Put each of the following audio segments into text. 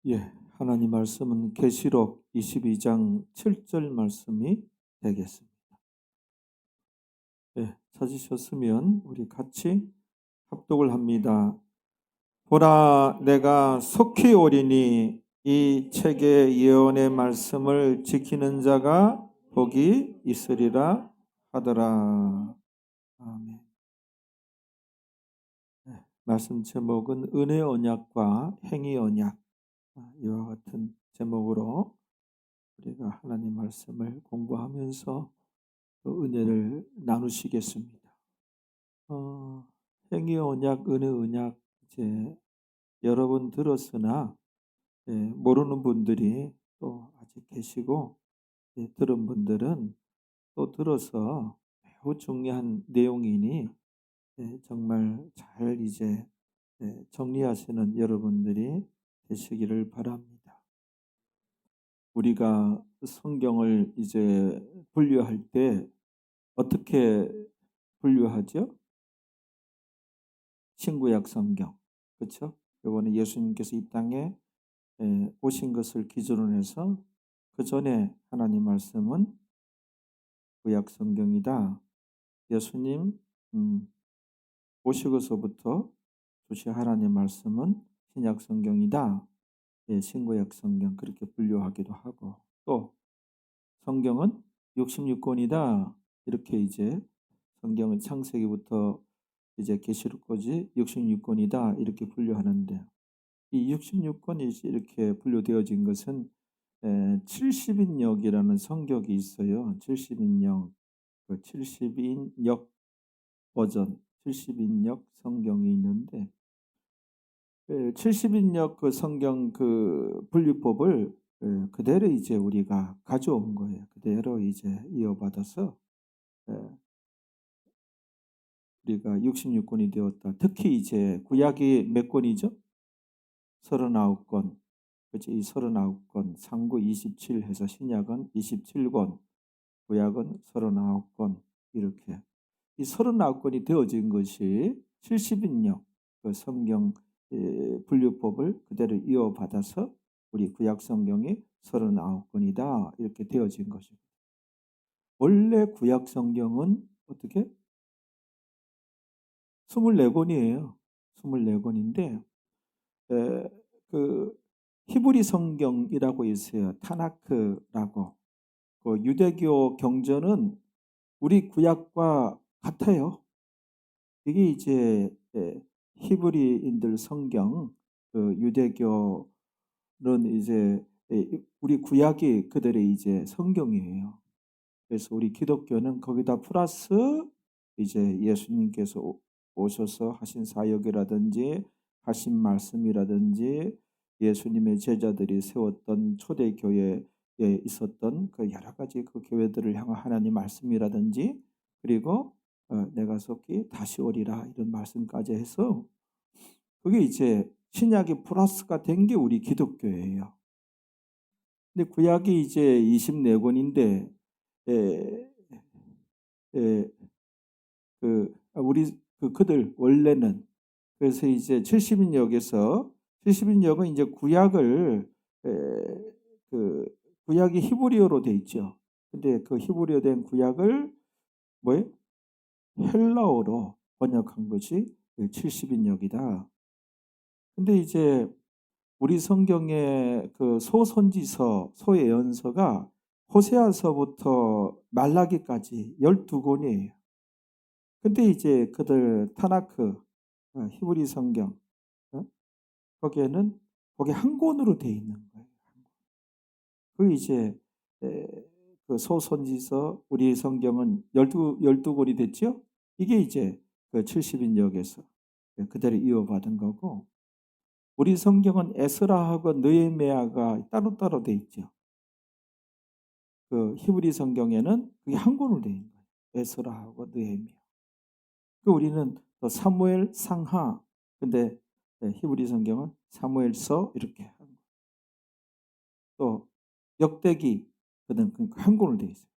예, 하나님 말씀은 계시록 22장 7절 말씀이 되겠습니다. 예, 찾으셨으면 우리 같이 합독을 합니다. 보라, 내가 속히 오리니 이 책의 예언의 말씀을 지키는 자가 복이 있으리라 하더라. 아멘. 예, 말씀 제목은 은혜 언약과 행위 언약, 이와 같은 제목으로 우리가 하나님 말씀을 공부하면서 그 은혜를 나누시겠습니다. 행위 언약, 은혜 언약, 이제 여러 번 들었으나 모르는 분들이 또 아직 계시고, 들은 분들은 또 들어서 매우 중요한 내용이니 정말 잘 이제 정리하시는 여러분들이 되시기를 바랍니다. 우리가 성경을 이제 분류할 때 어떻게 분류하죠? 신구약 성경, 그렇죠? 이번에 예수님께서 이 땅에 오신 것을 기준으로 해서 그 전에 하나님 말씀은 구약 성경이다. 예수님 오시고서부터 주신 하나님 말씀은 신약 성경이다. 신구약 성경 그렇게 분류하기도 하고, 또 성경은 66권이다. 이렇게 이제 성경은 창세기부터 이제 계시록까지 66권이다. 이렇게 분류하는데, 이 66권이 이렇게 분류되어진 것은 70인역이라는 성격이 있어요. 70인역, 그 70인역 버전, 70인역 성경이 있는데, 70인역 그 성경 그 분류법을 그대로 이제 우리가 가져온 거예요. 그대로 이제 이어받아서 우리가 66권이 되었다. 특히 이제 구약이 몇 권이죠? 39권. 그렇지? 이 39권, 상구 27 해서 신약은 27권, 구약은 39권, 이렇게 이 39권이 되어진 것이 70인역 그 성경 분류법을 그대로 이어받아서 우리 구약 성경이 39권이다. 이렇게 되어진 것입니다. 원래 구약 성경은 어떻게? 24권이에요. 24권인데 그 히브리 성경이라고 있어요. 타나크라고. 그 유대교 경전은 우리 구약과 같아요. 이게 이제 히브리인들 성경, 그 유대교는 이제 우리 구약이 그들의 이제 성경이에요. 그래서 우리 기독교는 거기다 플러스 이제 예수님께서 오셔서 하신 사역이라든지 하신 말씀이라든지 예수님의 제자들이 세웠던 초대교회에 있었던 그 여러 가지 그 교회들을 향한 하나님 말씀이라든지, 그리고 내가 속히 다시 오리라 이런 말씀까지 해서 그게 이제 신약이 플러스가 된 게 우리 기독교예요. 근데 구약이 이제 24권인데 우리 그들 원래는, 그래서 이제 70인역에서 70인역은 이제 구약을 그 구약이 히브리어로 돼 있죠. 근데 그 히브리어 된 구약을 뭐예요? 헬라어로 번역한 것이 70인역이다. 근데 이제 우리 성경의 그 소선지서, 소예언서가 호세아서부터 말라기까지 12권이에요. 근데 이제 그들 타나크, 히브리 성경, 거기에는 거기 한 권으로 돼 있는 거예요. 그 이제 그 소선지서 우리 성경은 12권이 됐죠. 이게 이제 그 70인역에서 그대로 이어받은 거고, 우리 성경은 에스라하고 느헤미야가 따로따로 돼 있죠. 그 히브리 성경에는 그게 한 권으로 돼 있는 거예요. 에스라하고 느헤미야. 그 우리는 사무엘 상하, 근데 히브리 성경은 사무엘서 이렇게 하는 거예요. 또 역대기, 그는 한 권으로 돼 있어요.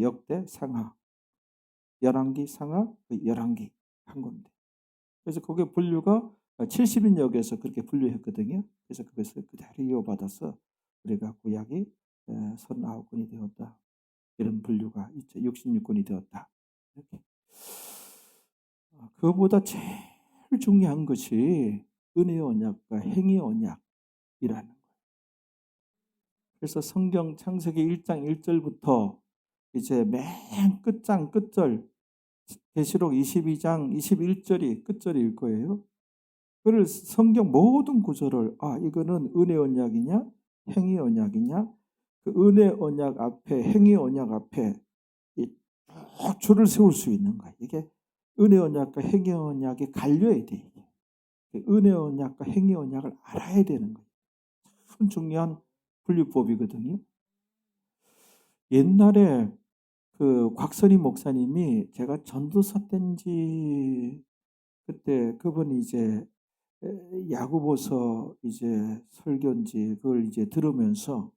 역대 상하, 열왕기 상하, 열왕기 한 권인데, 그래서 그게 분류가 70인역에서 그렇게 분류했거든요. 그래서 그것을 그대로 이어받아서 우리가 구약이 39권이 되었다. 이런 분류가 있죠. 66권이 되었다. 이렇게. 그거보다 제일 중요한 것이 은혜의 언약과 행위의 언약이라는 거예요. 그래서 성경 창세기 1장 1절부터 이제 맨 끝장 끝절 계시록 22장 21절이 끝절일 거예요. 그걸 성경 모든 구절을 이거는 은혜 언약이냐 행위 언약이냐, 그 은혜 언약 앞에 행위 언약 앞에 쭉 줄을 세울 수 있는 거야. 이게 은혜 언약과 행위 언약이 갈려야 돼. 은혜 언약과 행위 언약을 알아야 되는 거예요. 참 중요한 분류법이거든요. 옛날에 그 곽선희 목사님이 제가 전도사 때인지 그때 그분이 이제 야고보서 이제 설교인지 그걸 이제 들으면서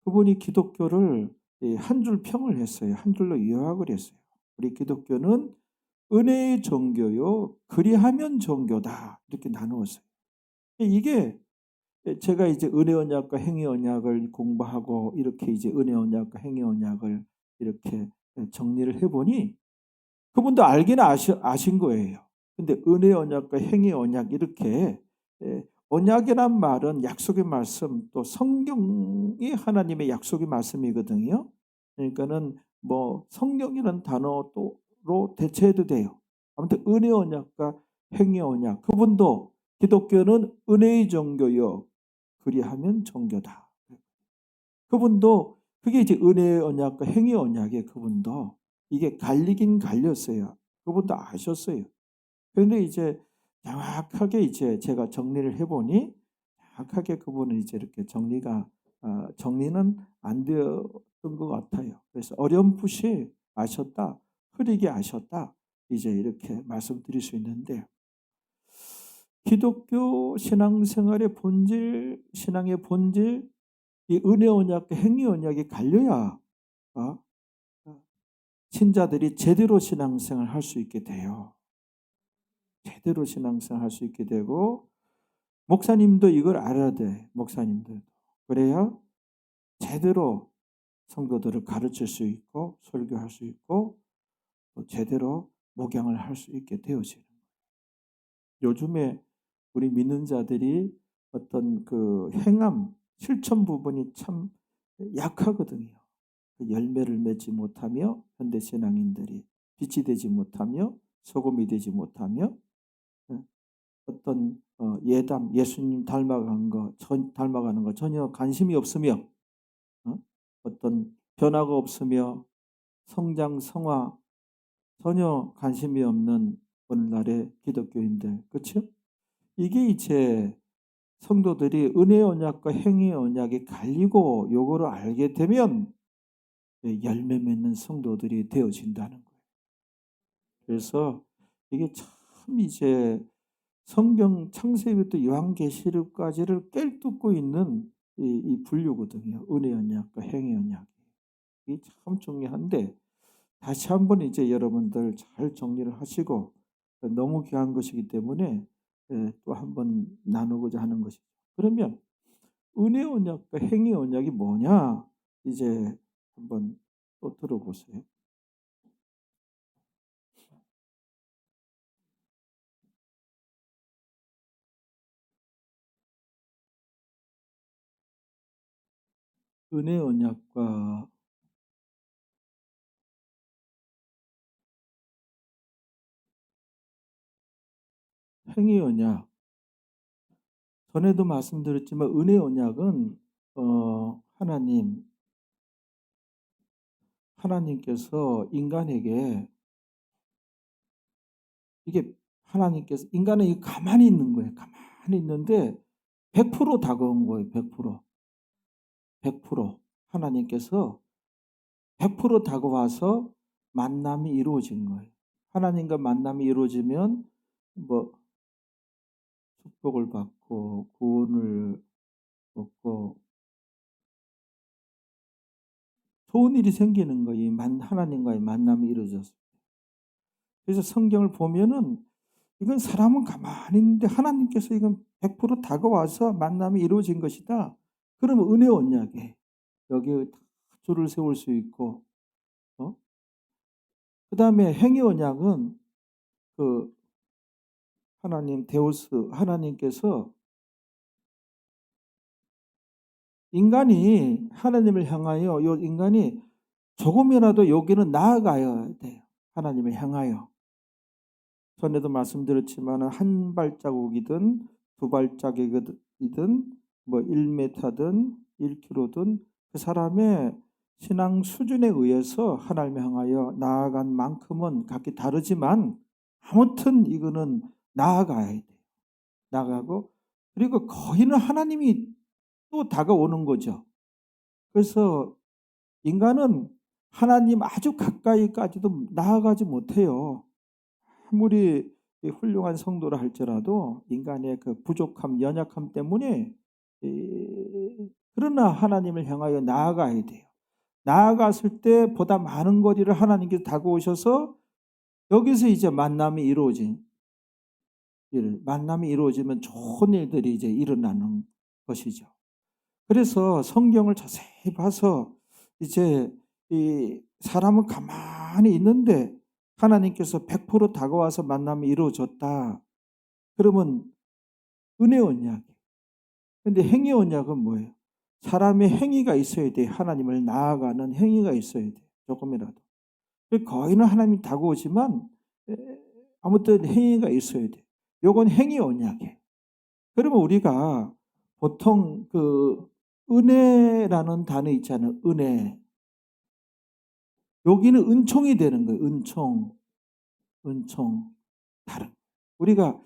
그분이 기독교를 한 줄 평을 했어요. 한 줄로 요약을 했어요. 우리 기독교는 은혜의 종교요, 그리하면 종교다. 이렇게 나누었어요. 이게 제가 이제 은혜 언약과 행위 언약을 공부하고 이렇게 이제 은혜 언약과 행위 언약을 이렇게 정리를 해보니 그분도 알기는 아신 거예요. 근데 은혜 언약과 행위 언약 이렇게 언약이란 말은 약속의 말씀, 또 성경이 하나님의 약속의 말씀이거든요. 그러니까는 뭐 성경이라는 단어로 대체해도 돼요. 아무튼 은혜 언약과 행위 언약, 그분도 기독교는 은혜의 종교요, 그리하면 종교다. 그분도 그게 이제 은혜의 언약과 행위 언약의 그분도 이게 갈리긴 갈렸어요. 그분도 아셨어요. 그런데 이제 정확하게 이제 제가 정리를 해보니 정확하게 그분은 이제 이렇게 정리는 안 되었던 것 같아요. 그래서 어렴풋이 아셨다, 흐리게 아셨다, 이제 이렇게 말씀드릴 수 있는데, 기독교 신앙생활의 본질, 신앙의 본질, 이 은혜 언약과 행위 언약이 갈려야 신자들이 제대로 신앙생활 할 수 있게 돼요. 제대로 신앙생활 할 수 있게 되고, 목사님도 이걸 알아야 돼. 목사님들. 그래야 제대로 성도들을 가르칠 수 있고 설교할 수 있고 또 제대로 목양을 할 수 있게 되어지는 거예요. 요즘에 우리 믿는 자들이 어떤 그 행함, 실천 부분이 참 약하거든요. 열매를 맺지 못하며 현대 신앙인들이 빛이 되지 못하며 소금이 되지 못하며 어떤 예담, 예수님 닮아가는 거 전혀 관심이 없으며 어떤 변화가 없으며 성장, 성화 전혀 관심이 없는 오늘날의 기독교인들, 그렇죠? 이게 이제 성도들이 은혜 언약과 행위 언약이 갈리고 요거를 알게 되면 열매 맺는 성도들이 되어진다는 거예요. 그래서 이게 참 이제 성경 창세기부터 요한계시록까지를 꿰뚫고 있는 이 분류거든요. 은혜 언약과 행위 언약. 이게 참 중요한데 다시 한번 이제 여러분들 잘 정리를 하시고 너무 귀한 것이기 때문에 또 한번 나누고자 하는 것이죠. 그러면 은혜 언약과 행위 언약이 뭐냐? 이제 한번 또 들어보세요. 은혜 언약과 행위 언약. 전에도 말씀드렸지만 은혜 언약은 하나님께서 인간에게 이게 하나님께서 인간은 가만히 있는 거예요. 가만히 있는데 100% 다가온 거예요. 100%. 100%. 하나님께서 100% 다가와서 만남이 이루어진 거예요. 하나님과 만남이 이루어지면 뭐 축복을 받고 구원을 얻고 좋은 일이 생기는 거예요. 하나님과의 만남이 이루어졌어요. 그래서 성경을 보면은 이건 사람은 가만히 있는데 하나님께서 이건 100% 다가와서 만남이 이루어진 것이다. 그러면 은혜 언약에 여기에 다 줄을 세울 수 있고, 그다음에 행위 언약은 그 하나님 데우스 하나님께서 인간이 하나님을 향하여 요 인간이 조금이라도 여기는 나아가야 돼요. 하나님을 향하여. 전에도 말씀드렸지만 한 발자국이든 두 발자국이든 뭐 1m든 1km든 그 사람의 신앙 수준에 의해서 하나님을 향하여 나아간 만큼은 각기 다르지만 아무튼 이거는 나아가야 돼요. 나가고 그리고 거의는 하나님이 또 다가오는 거죠. 그래서 인간은 하나님 아주 가까이까지도 나아가지 못해요. 아무리 훌륭한 성도라 할지라도 인간의 그 부족함, 연약함 때문에 그러나 하나님을 향하여 나아가야 돼요. 나아갔을 때 보다 많은 거리를 하나님께서 다가오셔서 여기서 이제 만남이 이루어지면 좋은 일들이 이제 일어나는 것이죠. 그래서 성경을 자세히 봐서 이제 이 사람은 가만히 있는데 하나님께서 100% 다가와서 만남이 이루어졌다. 그러면 은혜 언약. 근데 행위 언약은 뭐예요? 사람의 행위가 있어야 돼. 하나님을 나아가는 행위가 있어야 돼. 조금이라도. 거의는 하나님이 다가오지만 아무튼 행위가 있어야 돼. 요건 행위 언약이에요. 그러면 우리가 보통 그 은혜라는 단어 있잖아요. 은혜. 여기는 은총이 되는 거예요. 은총. 다른. 우리가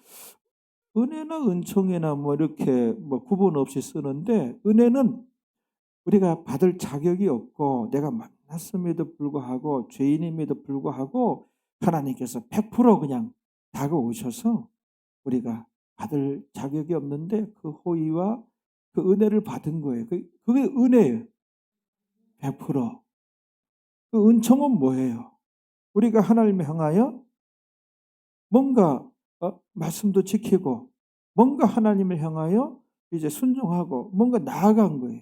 은혜나 은총이나 뭐 이렇게 뭐 구분 없이 쓰는데 은혜는 우리가 받을 자격이 없고 내가 만났음에도 불구하고 죄인임에도 불구하고 하나님께서 100% 그냥 다가오셔서 우리가 받을 자격이 없는데 그 호의와 그 은혜를 받은 거예요. 그게 은혜예요. 100%. 그 은총은 뭐예요? 우리가 하나님을 향하여 뭔가 말씀도 지키고 뭔가 하나님을 향하여 이제 순종하고 뭔가 나아간 거예요.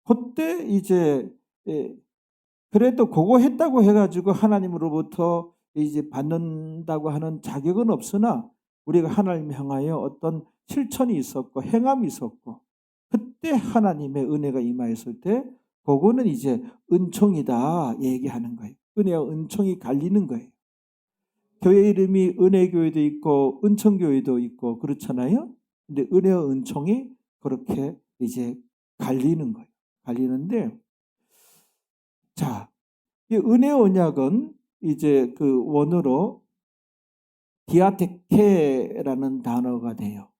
그때 이제 그래도 그거 했다고 해가지고 하나님으로부터 이제 받는다고 하는 자격은 없으나 우리가 하나님을 향하여 어떤 실천이 있었고 행함이 있었고 그때 하나님의 은혜가 임하였을 때 그거는 이제 은총이다 얘기하는 거예요. 은혜와 은총이 갈리는 거예요. 교회 이름이 은혜교회도 있고 은총교회도 있고 그렇잖아요. 근데 은혜와 은총이 그렇게 이제 갈리는 거예요. 갈리는데 자, 이 은혜 언약은 이제 그 원어로 디아테케라는 단어가 돼요.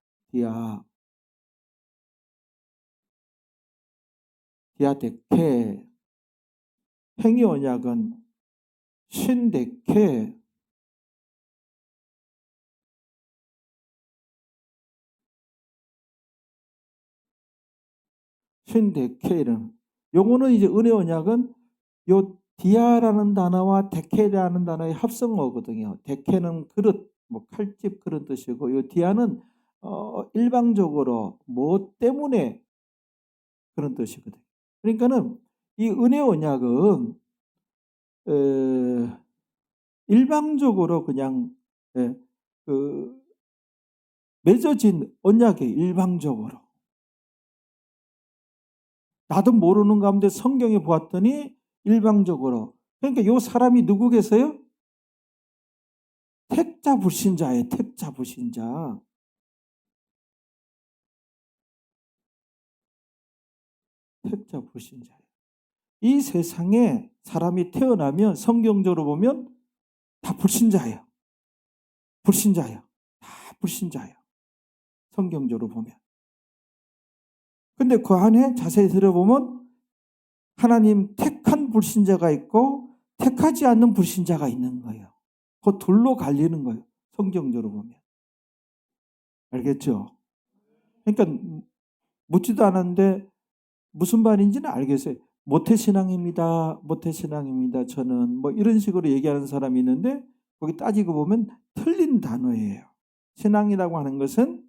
디아테케. 행위 언약은 신데케. 신데케는 요거는 이제 은혜 언약은 요 디아라는 단어와 데케라는 단어의 합성어거든요. 데케는 그릇, 뭐 칼집 그런 뜻이고 요 디아는 일방적으로 뭐 때문에 그런 뜻이거든요. 그러니까는 이 은혜 언약은 일방적으로 그냥 그 맺어진 언약이 일방적으로 나도 모르는 가운데 성경에 보았더니 일방적으로 그러니까 이 사람이 누구겠어요? 택자 불신자예요. 택자 불신자. 택자 불신자예요. 이 세상에 사람이 태어나면 성경적으로 보면 다 불신자예요. 불신자예요. 다 불신자예요. 성경적으로 보면. 근데 그 안에 자세히 들어보면 하나님 택한 불신자가 있고 택하지 않는 불신자가 있는 거예요. 그 둘로 갈리는 거예요. 성경적으로 보면. 알겠죠? 그러니까 묻지도 않았는데 무슨 말인지는 알겠어요. 모태신앙입니다. 모태신앙입니다. 저는 뭐 이런 식으로 얘기하는 사람이 있는데 거기 따지고 보면 틀린 단어예요. 신앙이라고 하는 것은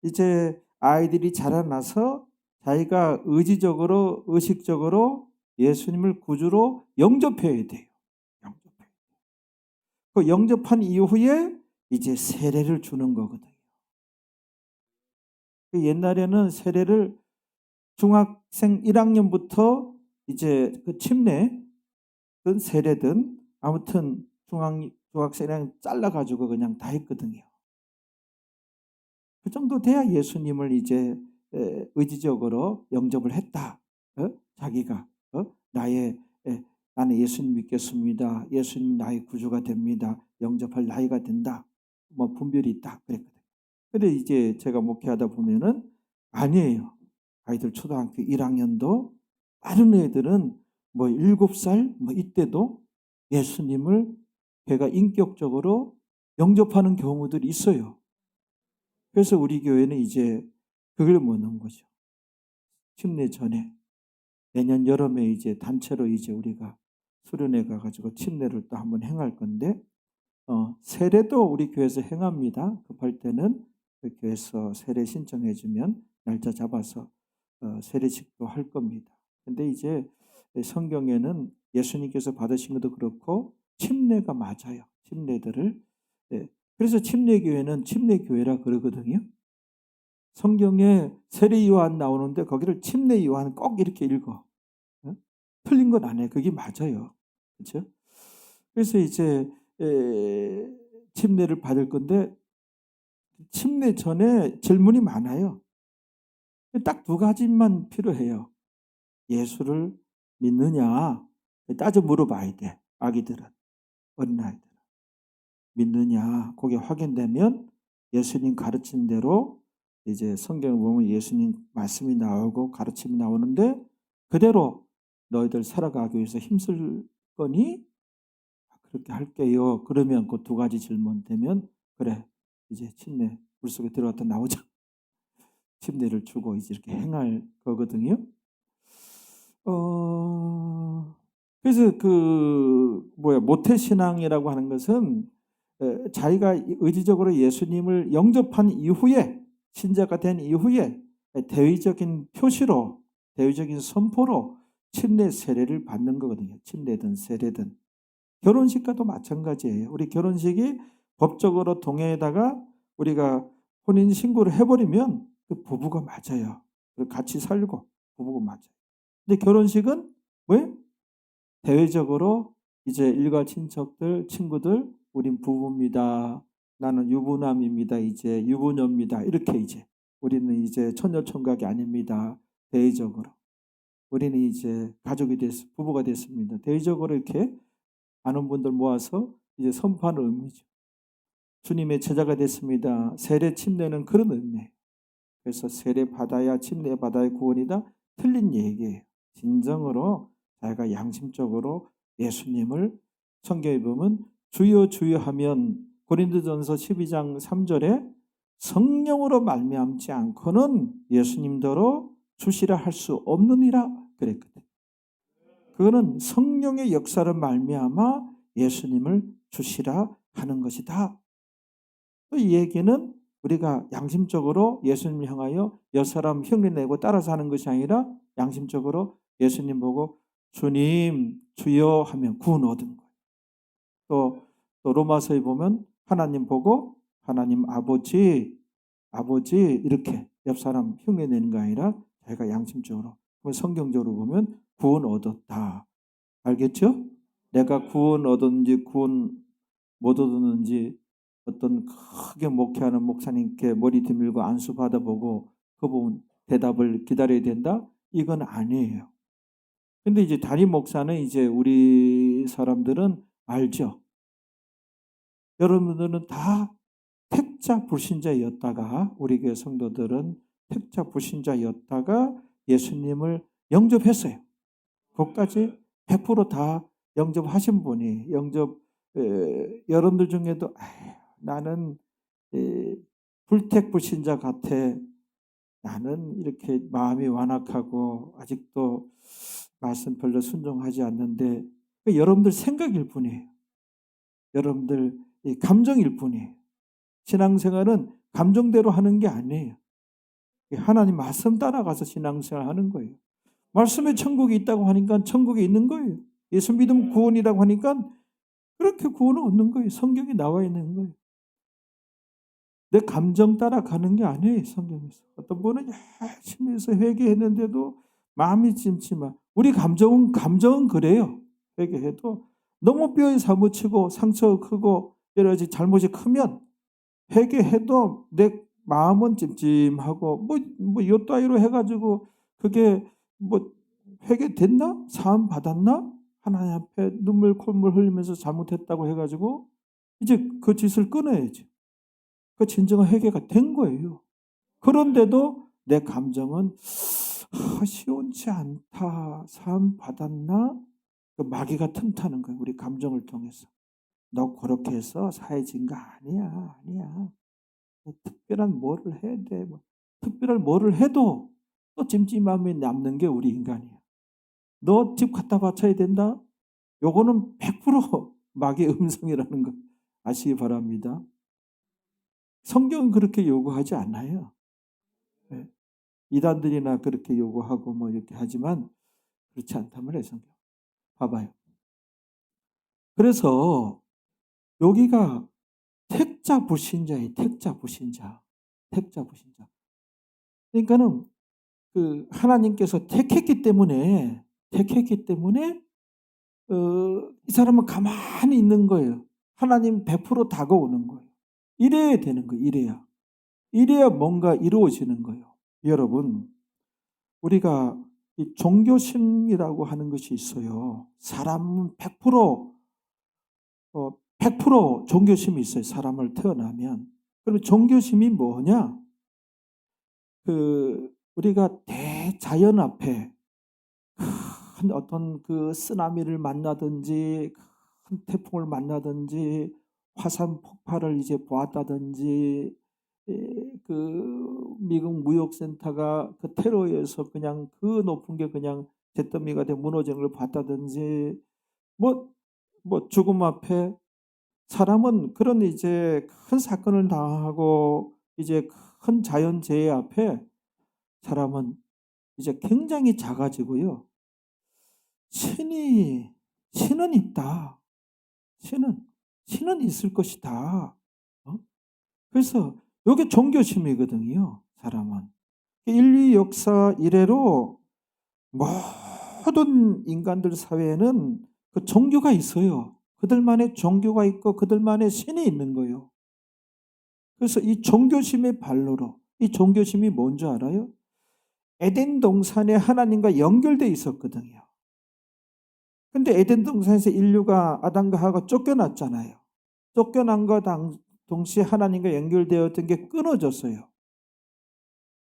이제 아이들이 자라나서 자기가 의지적으로 의식적으로 예수님을 구주로 영접해야 돼요. 영접해야 돼요. 그 영접한 이후에 이제 세례를 주는 거거든요. 옛날에는 세례를 중학생 1학년부터 이제 그 침례든 세례든 아무튼 중학생이랑 잘라가지고 그냥 다 했거든요. 그 정도 돼야 예수님을 이제 의지적으로 영접을 했다. 자기가 나는 예수님 믿겠습니다. 예수님 나의 구주가 됩니다. 영접할 나이가 된다. 뭐 분별이 있다. 그랬거든요. 근데 이제 제가 목회하다 보면은 아니에요. 아이들 초등학교 1학년도 다른 애들은 뭐 7살 뭐 이때도 예수님을 걔가 인격적으로 영접하는 경우들이 있어요. 그래서 우리 교회는 이제 그걸 묻는 거죠. 침례 전에 내년 여름에 이제 단체로 이제 우리가 수련회 가가지고 침례를 또 한번 행할 건데 세례도 우리 교회에서 행합니다. 급할 때는 그 교회에서 세례 신청해 주면 날짜 잡아서 세례식도 할 겁니다. 근데 이제 성경에는 예수님께서 받으신 것도 그렇고 침례가 맞아요. 침례들을. 그래서 침례교회는 침례교회라 그러거든요. 성경에 세례 요한 나오는데 거기를 침례 요한 꼭 이렇게 읽어. 틀린 건 아니에요. 그게 맞아요. 그렇죠? 그래서 이제 침례를 받을 건데 침례 전에 질문이 많아요. 딱 두 가지만 필요해요. 예수를 믿느냐? 따져 물어봐야 돼. 아기들은, 어린아이들은. 믿느냐? 그게 확인되면 예수님 가르친 대로 이제 성경을 보면 예수님 말씀이 나오고 가르침이 나오는데 그대로 너희들 살아가기 위해서 힘쓸 거니? 그렇게 할게요. 그러면 그 두 가지 질문 되면 그래 이제 침례 물속에 들어갔다 나오자. 침례를 주고 이제 이렇게 행할 거거든요. 그래서 모태신앙이라고 하는 것은 자기가 의지적으로 예수님을 영접한 이후에 신자가 된 이후에 대의적인 표시로 대의적인 선포로 침례 세례를 받는 거거든요. 침례든 세례든. 결혼식과도 마찬가지예요. 우리 결혼식이 법적으로 동행에다가 우리가 혼인 신고를 해버리면 그 부부가 맞아요. 같이 살고 부부가 맞아요. 근데 결혼식은 왜? 대외적으로 이제 일가 친척들, 친구들, 우린 부부입니다. 나는 유부남입니다. 이제 유부녀입니다. 이렇게 이제 우리는 이제 처녀총각이 아닙니다. 대외적으로 우리는 이제 가족이 부부가 됐습니다. 대외적으로 이렇게 아는 분들 모아서 이제 선포하는 의미죠. 주님의 제자가 됐습니다. 세례 침례는 그런 의미예요. 그래서 세례 받아야 침례 받아야 구원이다. 틀린 얘기예요. 진정으로 자기가 양심적으로 예수님을 성경에 보면 주여 주여 하면 고린도전서 12장 3절에 성령으로 말미암지 않고는 예수님더러 주시라 할 수 없느니라 그랬거든. 그거는 성령의 역사를 말미암아 예수님을 주시라 하는 것이다. 이 얘기는 우리가 양심적으로 예수님을 향하여 옆사람 흉내내고 따라서 하는 것이 아니라 양심적으로 예수님 보고 주님 주여 하면 구원 얻은 거예요. 또 로마서에 보면 하나님 보고 하나님 아버지 이렇게 옆사람 흉내내는 거 아니라 자기가 양심적으로 성경적으로 보면 구원 얻었다. 알겠죠? 내가 구원 얻었는지 구원 못 얻었는지 어떤 크게 목회하는 목사님께 머리 들밀고 안수 받아보고 그 부분 대답을 기다려야 된다? 이건 아니에요. 근데 이제 담임 목사는 이제 우리 사람들은 알죠. 여러분들은 다 택자 불신자였다가 우리 교회 성도들은 택자 불신자였다가 예수님을 영접했어요. 그것까지 100% 다 영접하신 분이 여러분들 중에도 나는 불택 불신자 같아. 나는 이렇게 마음이 완악하고 아직도 말씀 별로 순종하지 않는데 여러분들 생각일 뿐이에요. 여러분들 감정일 뿐이에요. 신앙생활은 감정대로 하는 게 아니에요. 하나님 말씀 따라가서 신앙생활 하는 거예요. 말씀에 천국이 있다고 하니까 천국에 있는 거예요. 예수 믿으면 구원이라고 하니까 그렇게 구원을 얻는 거예요. 성경에 나와 있는 거예요. 내 감정 따라 가는 게 아니에요. 성경에서. 어떤 분은 열심히 해서 회개했는데도 마음이 찜찜한. 우리 감정은 그래요. 회개해도 너무 뼈에 사무치고 상처가 크고 여러 가지 잘못이 크면 회개해도 내 마음은 찜찜하고 요 따위로 해가지고 그게 회개됐나? 사함 받았나? 하나님 앞에 눈물 콧물 흘리면서 잘못했다고 해가지고 이제 그 짓을 끊어야지. 그 진정한 회개가 된 거예요. 그런데도 내 감정은 시원치 않다. 사함 받았나? 그 마귀가 틈타는 거예요. 우리 감정을 통해서. 너 그렇게 해서 사해진 거 아니야. 특별한 뭐를 해야 돼. 특별한 뭐를 해도 또 찜찜함이 남는 게 우리 인간이야. 너 집 갖다 바쳐야 된다? 요거는 100% 마귀의 음성이라는 거 아시기 바랍니다. 성경은 그렇게 요구하지 않아요. 네. 이단들이나 그렇게 요구하고 이렇게 하지만 그렇지 않단 말이에요. 성경. 봐봐요. 그래서 여기가 택자 불신자예요. 택자 불신자. 그러니까는 그 하나님께서 택했기 때문에 이 사람은 가만히 있는 거예요. 하나님 100% 다가오는 거예요. 이래야 되는 거예요. 이래야 뭔가 이루어지는 거예요. 여러분, 우리가 이 종교심이라고 하는 것이 있어요. 사람은 100% 종교심이 있어요. 사람을 태어나면. 그럼 종교심이 뭐냐? 우리가 대자연 앞에 큰 어떤 그 쓰나미를 만나든지 큰 태풍을 만나든지 화산 폭발을 이제 보았다든지 그 미국 무역센터가 그 테러에서 그냥 그 높은 게 그냥 잿더미가 돼 무너지는 걸 봤다든지 죽음 앞에 사람은 그런 이제 큰 사건을 당하고 이제 큰 자연재해 앞에 사람은 이제 굉장히 작아지고요. 신은 있다. 신은 있을 것이다. 그래서 이게 종교심이거든요. 사람은. 인류 역사 이래로 모든 인간들 사회에는 그 종교가 있어요. 그들만의 종교가 있고 그들만의 신이 있는 거예요. 그래서 이 종교심의 발로로 이 종교심이 뭔지 알아요? 에덴 동산에 하나님과 연결되어 있었거든요. 근데 에덴 동산에서 인류가 아담과 하와가 쫓겨났잖아요. 쫓겨난 것 동시에 하나님과 연결되었던 게 끊어졌어요.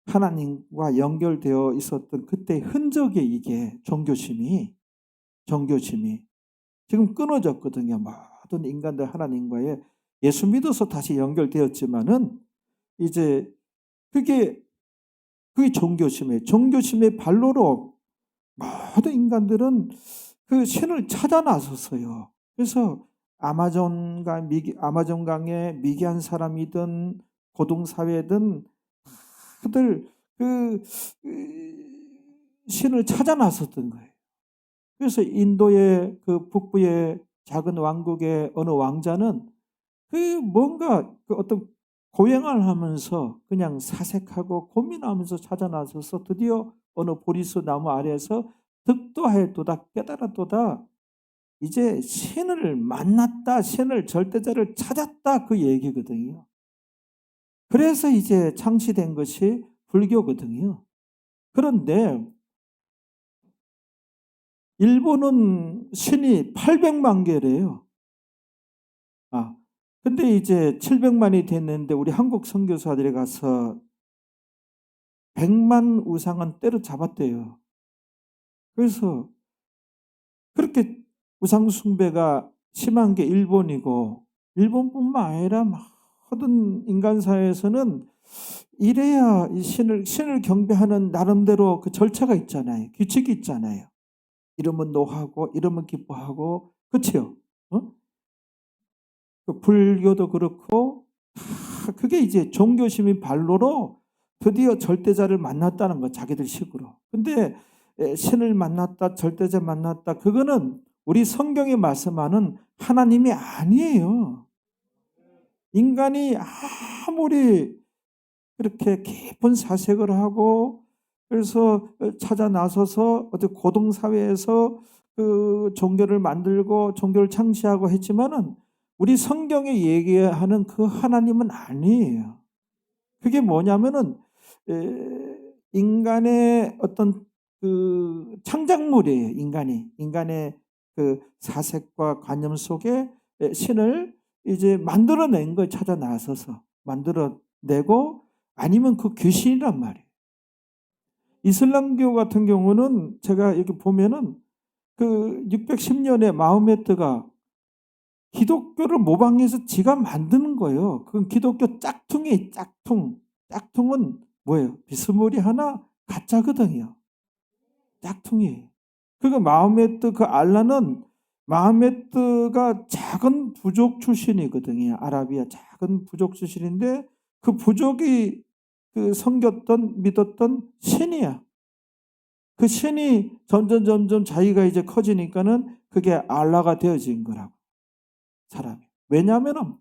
하나님과 연결되어 있었던 그때의 흔적이 이게 종교심이 지금 끊어졌거든요. 모든 인간들 하나님과의 예수 믿어서 다시 연결되었지만은 이제 그게 종교심이에요. 종교심의 발로로 모든 인간들은 그 신을 찾아 나섰어요. 그래서 아마존강의 미개한 사람이든 고등사회든 다들 그 신을 찾아 나섰던 거예요. 그래서 인도의 그 북부의 작은 왕국의 어느 왕자는 뭔가 어떤 고행을 하면서 그냥 사색하고 고민하면서 찾아 나서서 드디어 어느 보리수 나무 아래에서 득도하였도다 깨달았도다 이제 신을 만났다 신을 절대자를 찾았다 그 얘기거든요. 그래서 이제 창시된 것이 불교거든요. 그런데 일본은 신이 800만 개래요. 근데 이제 700만이 됐는데 우리 한국 선교사들이 가서 100만 우상은 때려잡았대요. 그래서 그렇게 우상 숭배가 심한 게 일본이고 일본뿐만 아니라 모든 인간 사회에서는 이래야 이 신을 경배하는 나름대로 그 절차가 있잖아요. 규칙이 있잖아요. 이러면 노하고 이러면 기뻐하고 그렇죠? 그 불교도 그렇고 다 그게 이제 종교심이 발로로 드디어 절대자를 만났다는 거, 자기들 식으로. 근데 신을 만났다, 절대자 만났다, 그거는 우리 성경이 말씀하는 하나님이 아니에요. 인간이 아무리 그렇게 깊은 사색을 하고 그래서 찾아 나서서 어디 고등사회에서 그 종교를 만들고 종교를 창시하고 했지만은 우리 성경에 얘기하는 그 하나님은 아니에요. 그게 뭐냐면은 인간의 어떤 그 창작물이에요. 인간의 그 사색과 관념 속에 신을 이제 만들어낸 걸 찾아 나서서 만들어내고 아니면 그 귀신이란 말이에요. 이슬람교 같은 경우는 제가 여기 보면은 그 610년에 마호메트가 기독교를 모방해서 지가 만드는 거예요. 그건 기독교 짝퉁이에요. 짝퉁. 짝퉁은 뭐예요? 비스무리 하나 가짜거든요. 짝퉁이에요. 그리고 마호메트 그 알라는 마호메트가 작은 부족 출신이거든요. 아라비아 작은 부족 출신인데 그 부족이 그 섬겼던 믿었던 신이야. 그 신이 점점 자기가 이제 커지니까는 그게 알라가 되어진 거라고. 사람이. 왜냐하면은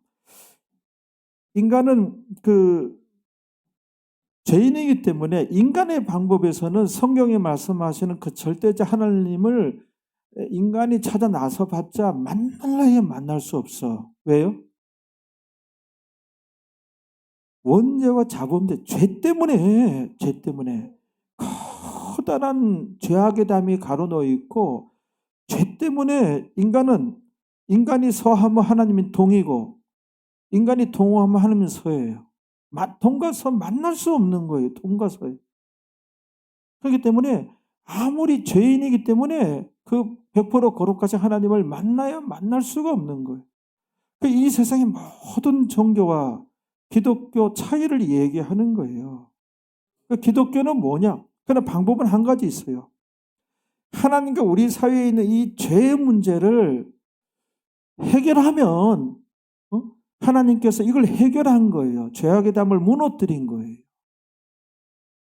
인간은 그 죄인이기 때문에 인간의 방법에서는 성경에 말씀하시는 그 절대자 하나님을 인간이 찾아 나서 봤자 만날래야 만날 수 없어. 왜요? 원죄와 자본대 죄 때문에 커다란 죄악의 담이 가로놓여 있고 죄 때문에 인간이 서하면 하나님이 동이고 인간이 동하면 하나님은 서예요. 동과 서 만날 수 없는 거예요. 동과 서예요. 그렇기 때문에 아무리 죄인이기 때문에 그 100% 거룩하신 하나님을 만나야 만날 수가 없는 거예요. 이 세상의 모든 종교와 기독교 차이를 얘기하는 거예요. 기독교는 뭐냐? 그러나 방법은 한 가지 있어요. 하나님과 우리 사회에 있는 이 죄의 문제를 해결하면 하나님께서 이걸 해결한 거예요. 죄악의 담을 무너뜨린 거예요.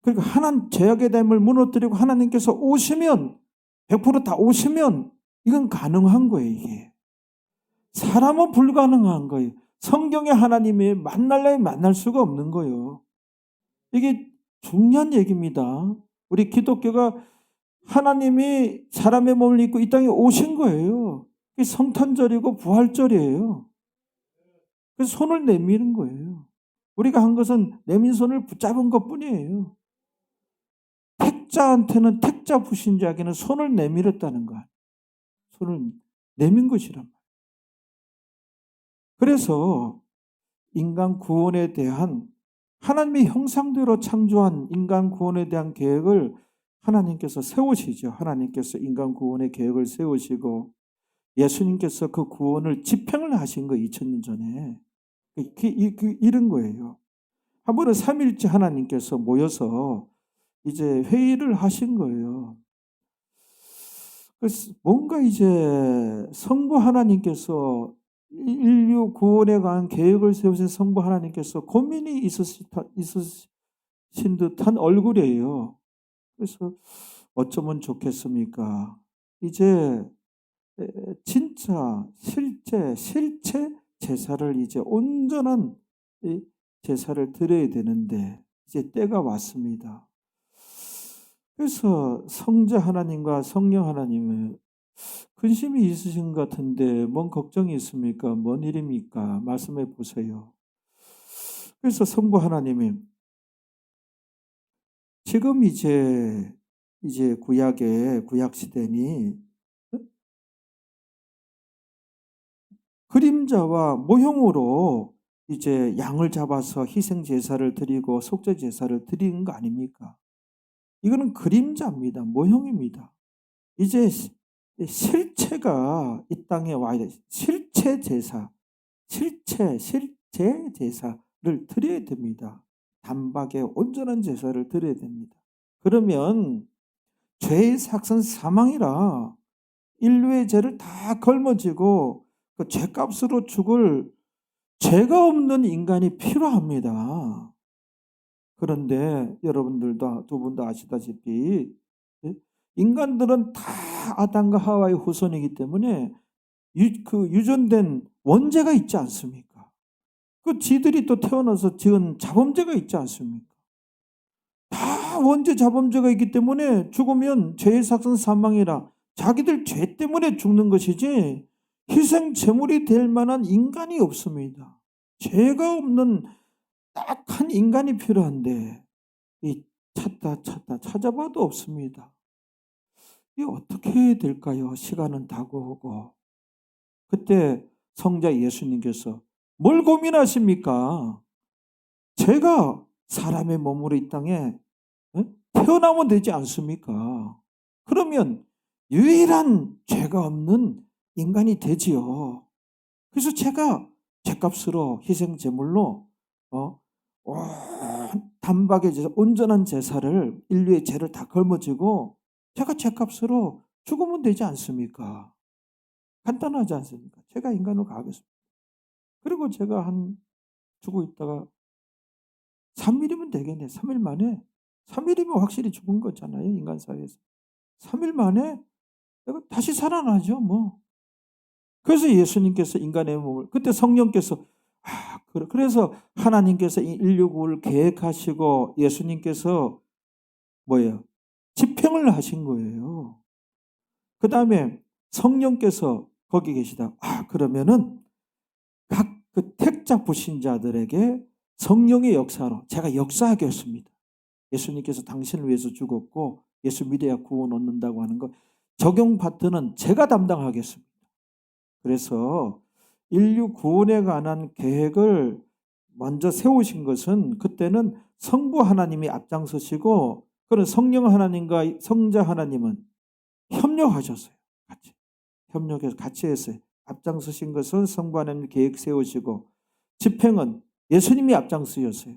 그러니까 죄악의 담을 무너뜨리고 하나님께서 오시면 100%다 오시면 이건 가능한 거예요. 이게 사람은 불가능한 거예요. 성경의 하나님이 만날래 만날 수가 없는 거예요. 이게 중요한 얘기입니다. 우리 기독교가 하나님이 사람의 몸을 입고 이 땅에 오신 거예요. 이게 성탄절이고 부활절이에요. 그래서 손을 내미는 거예요. 우리가 한 것은 내민 손을 붙잡은 것뿐이에요. 택자한테는 택자 불신자에게는 손을 내밀었다는 거. 손을 내민 것이란 말이에요. 그래서 인간 구원에 대한 하나님의 형상대로 창조한 인간 구원에 대한 계획을 하나님께서 세우시죠. 하나님께서 인간 구원의 계획을 세우시고 예수님께서 그 구원을 집행을 하신 거예요. 2000년 전에. 이런 거예요. 한 번은 삼위일체 하나님께서 모여서 이제 회의를 하신 거예요. 그래서 뭔가 이제 성부 하나님께서 인류 구원에 관한 계획을 세우신 성부 하나님께서 고민이 있으신 듯한 얼굴이에요. 그래서 어쩌면 좋겠습니까? 이제 진짜 실체 제사를 이제 온전한 제사를 드려야 되는데 이제 때가 왔습니다. 그래서 성자 하나님과 성령 하나님은 근심이 있으신 것 같은데 뭔 걱정이 있습니까? 뭔 일입니까? 말씀해 보세요. 그래서 성부 하나님이 지금 이제 구약 시대니 그림자와 모형으로 이제 양을 잡아서 희생 제사를 드리고 속죄 제사를 드리는 거 아닙니까? 이거는 그림자입니다. 모형입니다. 이제 실체가 이 땅에 와야 돼. 실체 제사를 드려야 됩니다. 단박에 온전한 제사를 드려야 됩니다. 그러면 죄의 삭은 사망이라 인류의 죄를 다 걸머지고 그 죄값으로 죽을 죄가 없는 인간이 필요합니다. 그런데 여러분들도 두 분도 아시다시피 인간들은 다 아담과 하와의 후손이기 때문에 유전된 원죄가 있지 않습니까? 그 지들이 또 태어나서 지은 자범죄가 있지 않습니까? 다 원죄 자범죄가 있기 때문에 죽으면 죄의 삭은 사망이라 자기들 죄 때문에 죽는 것이지 희생 제물이 될 만한 인간이 없습니다. 죄가 없는 딱한 인간이 필요한데 이 찾다 찾아봐도 없습니다. 이게 어떻게 될까요? 시간은 다가오고 그때 성자 예수님께서 뭘 고민하십니까? 제가 사람의 몸으로 이 땅에 태어나면 되지 않습니까? 그러면 유일한 죄가 없는 인간이 되지요. 그래서 제가 죄값으로 희생 제물로 온 단박에 온전한 제사를 인류의 죄를 다 걸머쥐고 제가 죄값으로 죽으면 되지 않습니까? 간단하지 않습니까? 제가 인간으로 가겠습니다. 그리고 제가 죽고 있다가 3일이면 되겠네. 3일 만에. 3일이면 확실히 죽은 거잖아요. 인간 사회에서. 3일 만에 내가 다시 살아나죠. 뭐. 그래서 예수님께서 인간의 몸을 그때 성령께서 그래서 하나님께서 인류 구원을 계획하시고 예수님께서 뭐예요? 집행을 하신 거예요. 그 다음에 성령께서 거기 계시다. 그러면은 각 그 택자 불신자들에게 성령의 역사로 제가 역사하겠습니다. 예수님께서 당신을 위해서 죽었고 예수 믿어야 구원 얻는다고 하는 거 적용 파트는 제가 담당하겠습니다. 그래서 인류 구원에 관한 계획을 먼저 세우신 것은 그때는 성부 하나님이 앞장서시고 그런 성령 하나님과 성자 하나님은 협력하셨어요. 같이 협력해서 같이 했어요. 앞장서신 것은 성부 하나님 계획 세우시고 집행은 예수님이 앞장서셨어요.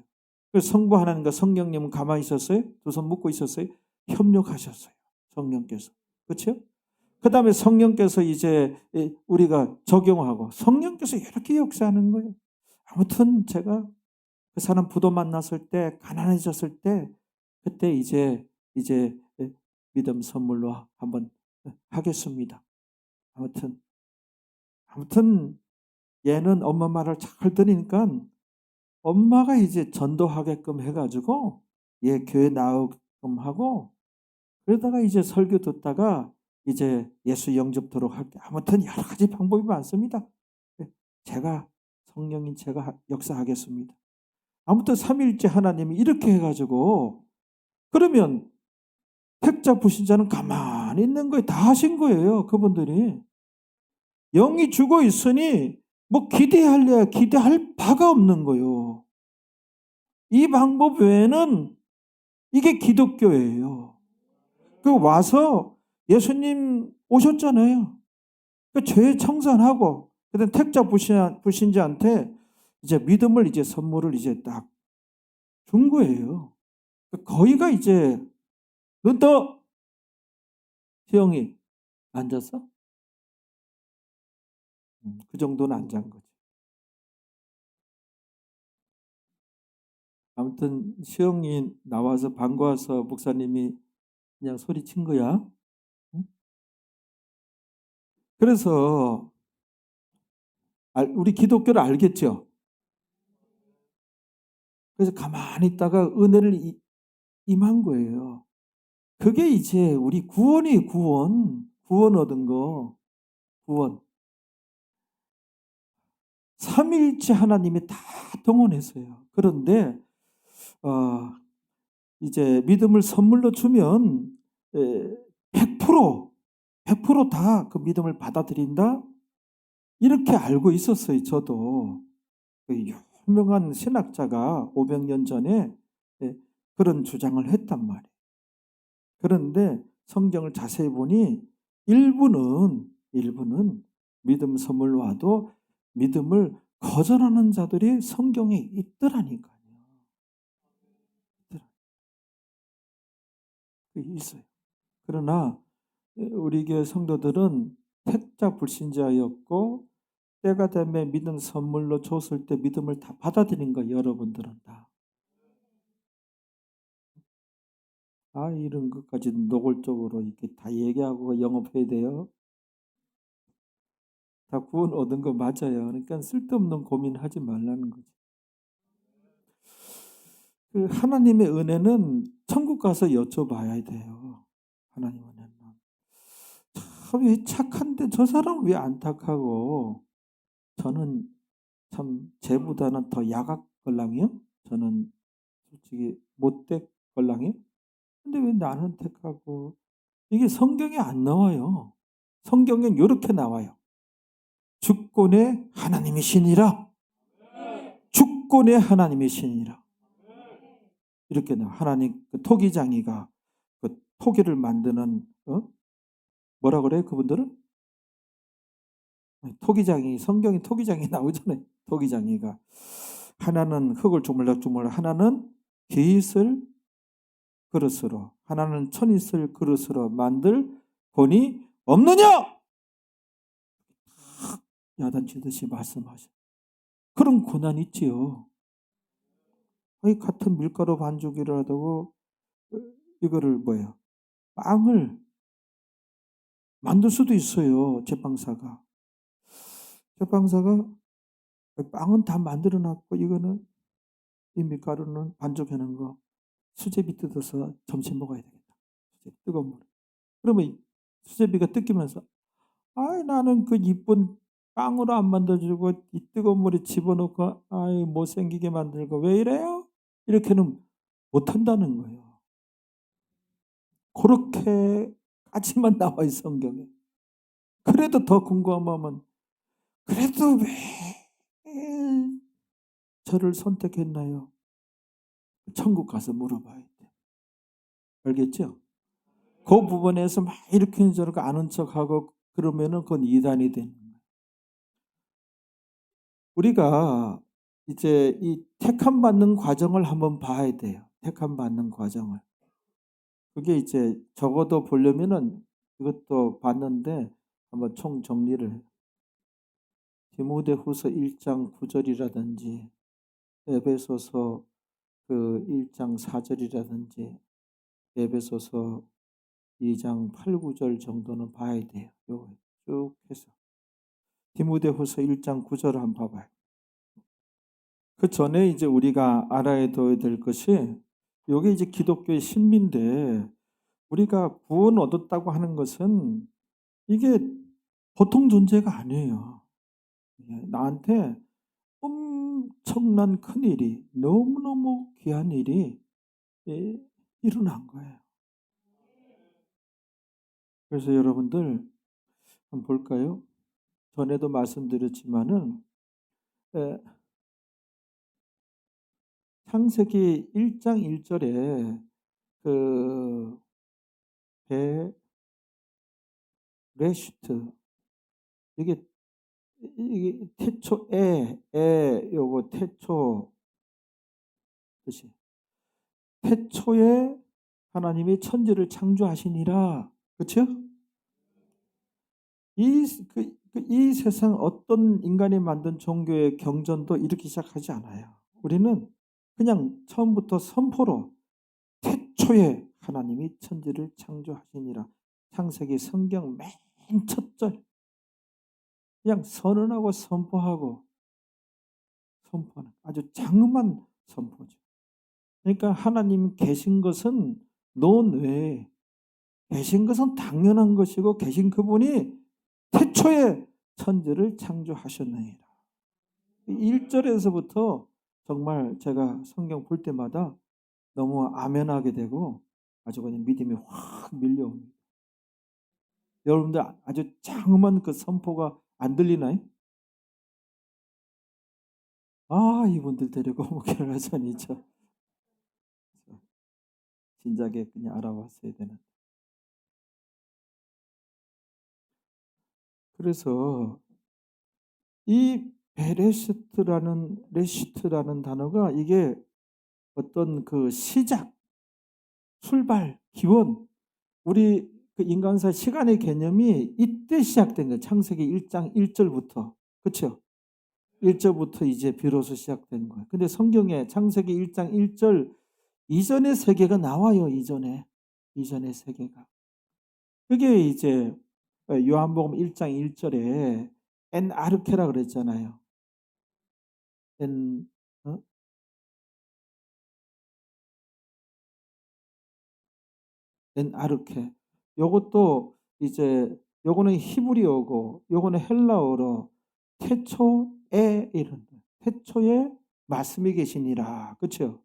그래서 성부 하나님과 성령님은 가만히 있었어요? 두 손 묶고 있었어요? 협력하셨어요. 성령께서. 그렇죠? 그 다음에 성령께서 이제 우리가 적용하고 성령께서 이렇게 역사하는 거예요. 아무튼 제가 그 사람 부도 만났을 때 가난해졌을 때 그때 이제 믿음 선물로 한번 하겠습니다. 아무튼 얘는 엄마 말을 잘 들으니까 엄마가 이제 전도하게끔 해가지고 얘 교회 나오게끔 하고 그러다가 이제 설교 듣다가 이제 예수 영접토록 할게. 아무튼 여러 가지 방법이 많습니다. 제가 성령인 제가 역사하겠습니다. 아무튼 삼위일체 하나님이 이렇게 해가지고 그러면 택자 부신자는 가만히 있는 거예요. 다 하신 거예요. 그분들이. 영이 죽어 있으니 뭐 기대할 바가 없는 거예요. 이 방법 외에는 이게 기독교예요. 그 와서 예수님 오셨잖아요. 그 죄 청산하고 그다음 택자 불신자한테 이제 믿음을 이제 선물을 이제 딱 준 거예요. 거기가 이제 너 희영이 앉았어? 그 정도는 안 잔 거지. 아무튼 시영이 나와서 반가워서 목사님이 그냥 소리친 거야. 그래서 우리 기독교를 알겠죠? 그래서 가만히 있다가 은혜를 임한 거예요. 그게 이제 우리 구원이 구원 얻은 거, 구원. 삼위일체 하나님이 다 동원했어요. 그런데 이제 믿음을 선물로 주면 100%다 그 믿음을 받아들인다? 이렇게 알고 있었어요. 저도. 그 유명한 신학자가 500년 전에 그런 주장을 했단 말이에요. 그런데 성경을 자세히 보니 일부는 믿음 선물로 와도 믿음을 거절하는 자들이 성경에 있더라니까요. 있어요. 그러나 우리 교회 성도들은 택자 불신자였고 때가 되면 믿음 선물로 줬을 때 믿음을 다 받아들인 거예요, 여러분들은 다. 이런 것까지 노골적으로 이렇게 다 얘기하고 영업해야 돼요. 다 구원 얻은 거 맞아요. 그러니까 쓸데없는 고민하지 말라는 거죠. 그 하나님의 은혜는 천국 가서 여쭤봐야 돼요. 하나님 은혜는. 왜 착한데 저 사람은 왜 안 착하고, 저는 참 쟤보다는 더 야각걸랑이요? 저는 솔직히 못됐걸랑이요? 근데 왜 나는 택하고, 이게 성경에 안 나와요. 성경엔 이렇게 나와요. 주권의 하나님이시니라. 주권의 하나님이시니라. 이렇게 나와. 하나님 그 토기장이가 그 토기를 만드는 뭐라 그래요? 그분들은? 토기장이, 성경에 토기장이 나오잖아요. 토기장이가 하나는 흙을 주물럭주물럭, 하나는 깃을 그릇으로, 하나는 천이슬 그릇으로 만들 권이 없느냐? 야단치듯이 말씀하셔. 그런 고난이 있지요. 같은 밀가루 반죽이라도 이거를 뭐예요? 빵을 만들 수도 있어요. 제빵사가 빵은 다 만들어 놨고, 이거는 이 밀가루는 반죽해 놓은 거 수제비 뜯어서 점심 먹어야 되겠다. 뜨거운 물. 그러면 이 수제비가 뜯기면서 나는 그 이쁜 빵으로 안 만들어주고 이 뜨거운 물에 집어넣고 못생기게 만들고 왜 이래요? 이렇게는 못한다는 거예요. 그렇게까지만 나와요, 성경에. 그래도 더 궁금하면, 그래도 왜 저를 선택했나요? 천국 가서 물어봐야 돼. 알겠죠? 그 부분에서 막 이렇게 저렇게 아는 척하고 그러면은 그건 이단이 되는 거예요. 우리가 이제 이 택함 받는 과정을 한번 봐야 돼요. 택함 받는 과정을. 그게 이제 적어도 보려면은 이것도 봤는데 한번 총 정리를 해요. 디모데후서 1장 9절이라든지 에베소서 그 1장 4절이라든지 에베소서 2장 8, 9절 정도는 봐야 돼요. 요거 쭉 해서. 디모데후서 1장 9절을 한번 봐봐요. 그 전에 이제 우리가 알아야 될 것이, 요게 이제 기독교의 신비인데, 우리가 구원 얻었다고 하는 것은 이게 보통 존재가 아니에요. 나한테 엄청난 큰일이, 너무너무 귀한 일이 일어난 거예요. 그래서 여러분들 한번 볼까요? 전에도 말씀드렸지만은 창세기 1장 1절에 그 베레시트, 이게 태초에 요거 태초 뜻이, 태초에 하나님이 천지를 창조하시니라. 그렇죠? 이 세상 어떤 인간이 만든 종교의 경전도 이렇게 시작하지 않아요. 우리는 그냥 처음부터 선포로 태초에 하나님이 천지를 창조하시니라. 창세기 성경 맨 첫 절 그냥 선언하고 선포하고 선포하는 아주 장엄한 선포죠. 그러니까 하나님 계신 것은 논외에 계신 것은 당연한 것이고, 계신 그분이 태초에 천지를 창조하셨느니라. 1절에서부터 정말 제가 성경 볼 때마다 너무 아멘하게 되고 아주 그냥 믿음이 확 밀려옵니다. 여러분들 아주 장엄한 그 선포가 안 들리나요? 이분들 데리고 목회를 하자니 진작에 그냥 알아봤어야 되는. 그래서 이 레시트라는 단어가 이게 어떤 그 시작, 출발, 기원, 우리 그 인간사 시간의 개념이 이때 시작된 거예요. 창세기 1장 1절부터. 그렇죠? 1절부터 이제 비로소 시작된 거예요. 근데 성경에 창세기 1장 1절 이전의 세계가 나와요. 이전의 세계가. 그게 이제 요한복음 1장 1절에 엔 아르케라 그랬잖아요. 엔 어? 엔 아르케. 요것도 이제 요거는 히브리어고 요거는 헬라어로 태초에 이런 태초에 말씀이 계시니라. 그렇죠?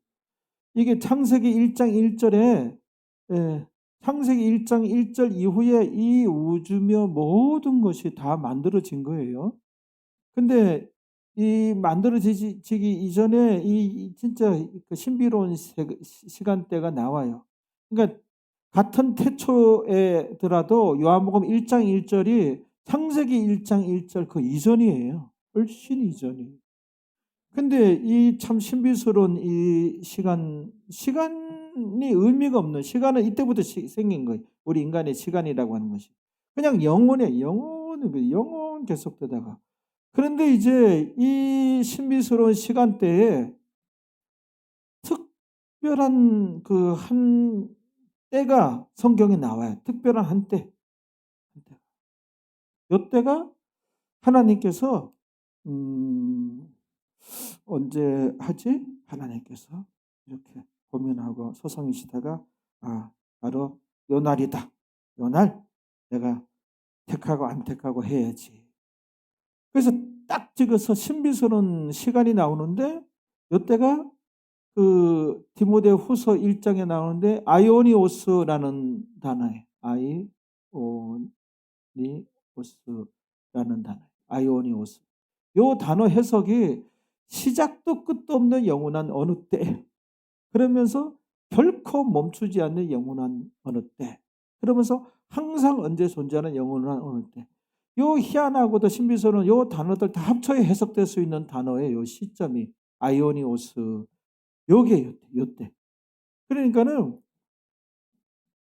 이게 창세기 1장 1절에 창세기 1장 1절 이후에 이 우주며 모든 것이 다 만들어진 거예요. 근데 이 만들어지기 이전에 이 진짜 그 신비로운 시간대가 나와요. 그러니까 같은 태초에더라도 요한복음 1장 1절이 창세기 1장 1절 그 이전이에요. 훨씬 이전이에요. 근데 이 참 신비스러운 이 시간이 의미가 없는 시간은 이때부터 생긴 거예요. 우리 인간의 시간이라고 하는 것이. 그냥 영원 계속되다가. 그런데 이제 이 신비스러운 시간대에 특별한 그 한 때가 성경에 나와요. 특별한 한 때. 요때가 하나님께서 언제 하지? 하나님께서 이렇게 고민하고 소성이시다가 바로 요 날이다. 요 날 내가 택하고 안 택하고 해야지. 그래서 딱 찍어서 신비스러운 시간이 나오는데 요때가 그 디모데 후서 1장에 나오는데 아이오니오스라는 단어예요. 아이오니오스라는 단어. 아이오니오스. 요 단어 해석이 시작도 끝도 없는 영원한 어느 때. 그러면서 결코 멈추지 않는 영원한 어느 때. 그러면서 항상 언제 존재하는 영원한 어느 때. 요 희한하고도 신비스러운 요 단어들 다 합쳐야 해석될 수 있는 단어예요. 요 시점이 아이오니오스. 요게 요때. 그러니까는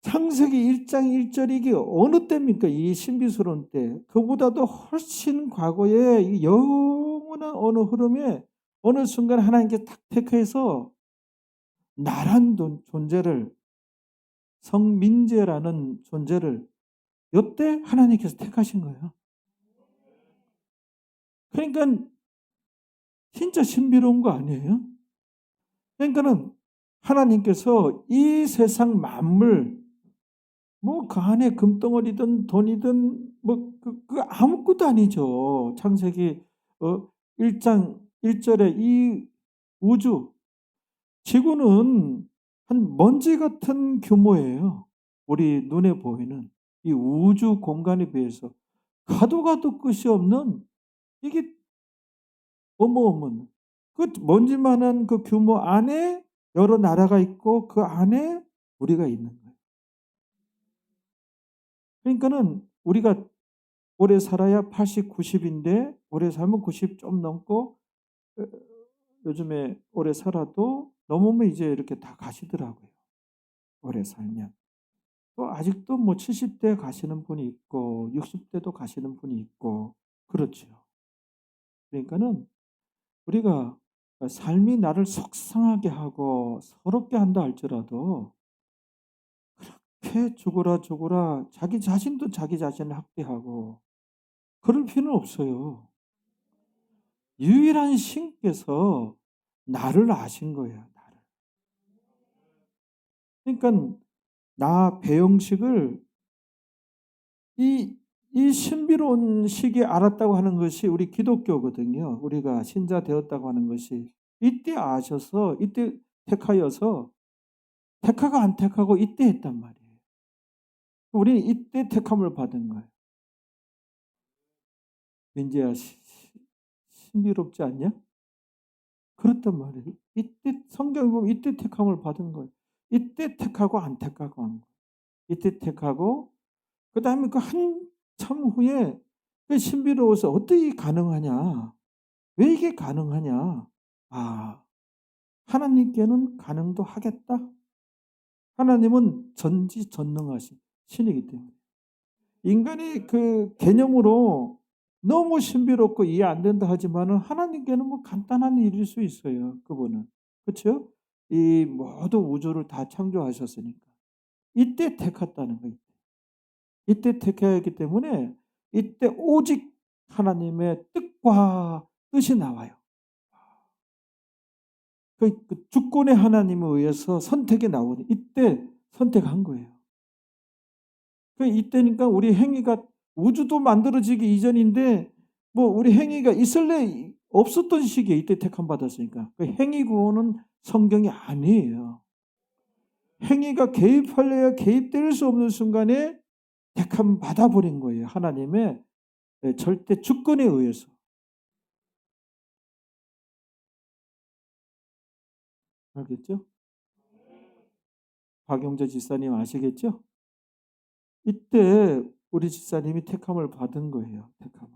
창세기 1장 1절 이게 어느 때입니까? 이 신비스러운 때. 그보다도 훨씬 과거에 이 영원한 어느 흐름에 어느 순간 하나님께 딱 택해서 나란 존재를 성민재라는 존재를 요때 하나님께서 택하신 거예요. 그러니까 진짜 신비로운 거 아니에요? 그러니까는 하나님께서 이 세상 만물 뭐 그 안에 금덩어리든 돈이든 뭐 그 아무것도 아니죠. 창세기 1장 1절에 이 우주 지구는 한 먼지 같은 규모예요. 우리 눈에 보이는 이 우주 공간에 비해서 가도 끝이 없는 이게 어마어마한 그 먼지만한 그 규모 안에 여러 나라가 있고 그 안에 우리가 있는 거예요. 그러니까는 우리가 오래 살아야 80, 90인데 오래 살면 90 좀 넘고 요즘에 오래 살아도 넘으면 이제 이렇게 다 가시더라고요. 오래 살면. 또 아직도 뭐 70대 가시는 분이 있고 60대도 가시는 분이 있고 그렇죠. 그러니까는 우리가 삶이 나를 속상하게 하고 서럽게 한다 할지라도 그렇게 죽어라 자기 자신도 자기 자신을 학대하고 그럴 필요는 없어요. 유일한 신께서 나를 아신 거예요. 나를. 그러니까 나 배영식을 이 신비로운 시기에 알았다고 하는 것이 우리 기독교거든요. 우리가 신자 되었다고 하는 것이 이때 아셔서 이때 택하여서 택하고 안 택하고 이때 했단 말이에요. 우리는 이때 택함을 받은 거예요. 민재야 신비롭지 않냐? 그렇단 말이에요. 이때 성경에 보면 이때 택함을 받은 거예요. 이때 택하고 안 택하고 한 거예요. 이때 택하고 그다음에 그 한참 후에 그 신비로워서 어떻게 가능하냐? 왜 이게 가능하냐? 하나님께는 가능도 하겠다. 하나님은 전지전능하신 신이기 때문에 인간의 그 개념으로 너무 신비롭고 이해 안 된다 하지만은 하나님께는 뭐 간단한 일일 수 있어요, 그분은. 그렇죠? 이 모든 우주를 다 창조하셨으니까. 이때 택했다는 거예요. 이때 택했기 때문에 이때 오직 하나님의 뜻과 뜻이 나와요. 그 주권의 하나님에 의해서 선택이 나오니 이때 선택한 거예요. 이때니까 우리 행위가 우주도 만들어지기 이전인데 뭐 우리 행위가 있을래 없었던 시기에 이때 택함 받았으니까. 행위 구원은 성경이 아니에요. 행위가 개입할래야 개입될 수 없는 순간에 택함 받아버린 거예요. 하나님의 절대 주권에 의해서. 알겠죠? 박용재 지사님 아시겠죠? 이때 우리 지사님이 택함을 받은 거예요. 택함을.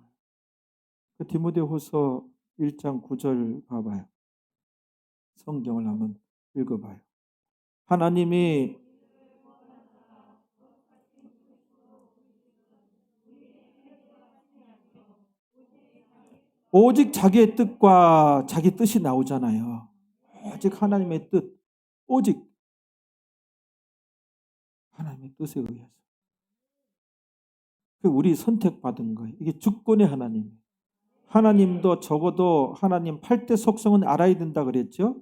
디모데후서 1장 9절 봐봐요. 성경을 한번 읽어봐요. 하나님이 오직 자기의 뜻과 자기 뜻이 나오잖아요. 오직 하나님의 뜻, 오직 하나님의 뜻에 의해서. 우리 선택받은 거예요. 이게 주권의 하나님. 하나님도 적어도 하나님 8대 속성은 알아야 된다 그랬죠?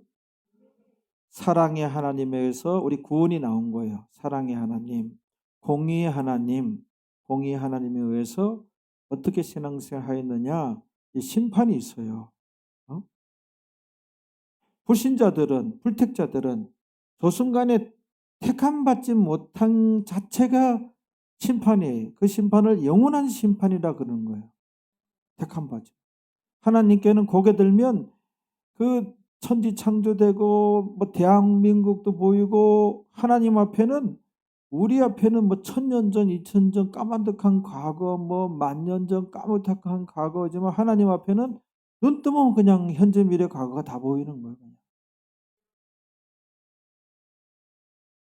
사랑의 하나님에 의해서 우리 구원이 나온 거예요. 사랑의 하나님, 공의의 하나님, 공의의 하나님에 의해서 어떻게 신앙생활 하였느냐? 이 심판이 있어요. 불신자들은, 불택자들은 저 순간에 택함 받지 못한 자체가 심판이에요. 그 심판을 영원한 심판이라 그러는 거예요. 택함 받지. 하나님께는 고개 들면 그 천지 창조되고 뭐 대한민국도 보이고 하나님 앞에는 우리 앞에는 뭐 1000년 전, 2000년 전 까만득한 과거, 뭐 10,000년 전 까무득한 과거지만 하나님 앞에는 눈 뜨면 그냥 현재, 미래, 과거가 다 보이는 거예요.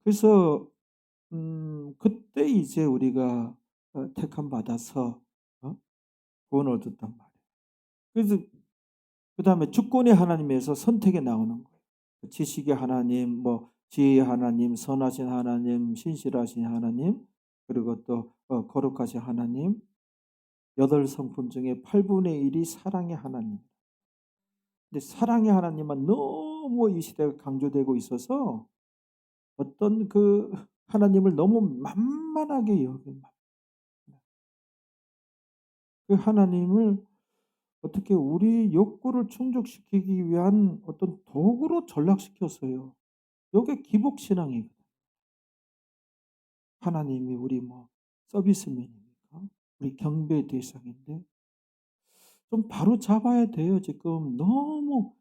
그래서 그때 이제 우리가 택함 받아서 구원을 얻었단 말이에요. 그래서 그 다음에 주권의 하나님에서 선택에 나오는 거예요. 지식의 하나님, 뭐 지혜의 하나님, 선하신 하나님, 신실하신 하나님, 그리고 또 거룩하신 하나님. 8성품 중에 8분의 1이 사랑의 하나님. 근데 사랑의 하나님만 너무 이 시대가 강조되고 있어서 어떤 그 하나님을 너무 만만하게 여긴 그 하나님을 어떻게 우리 욕구를 충족시키기 위한 어떤 도구로 전락시켰어요. 이게 기복신앙이거든요. 하나님이 우리 뭐 서비스맨입니까? 우리 경배 대상인데 좀 바로 잡아야 돼요. 지금 너무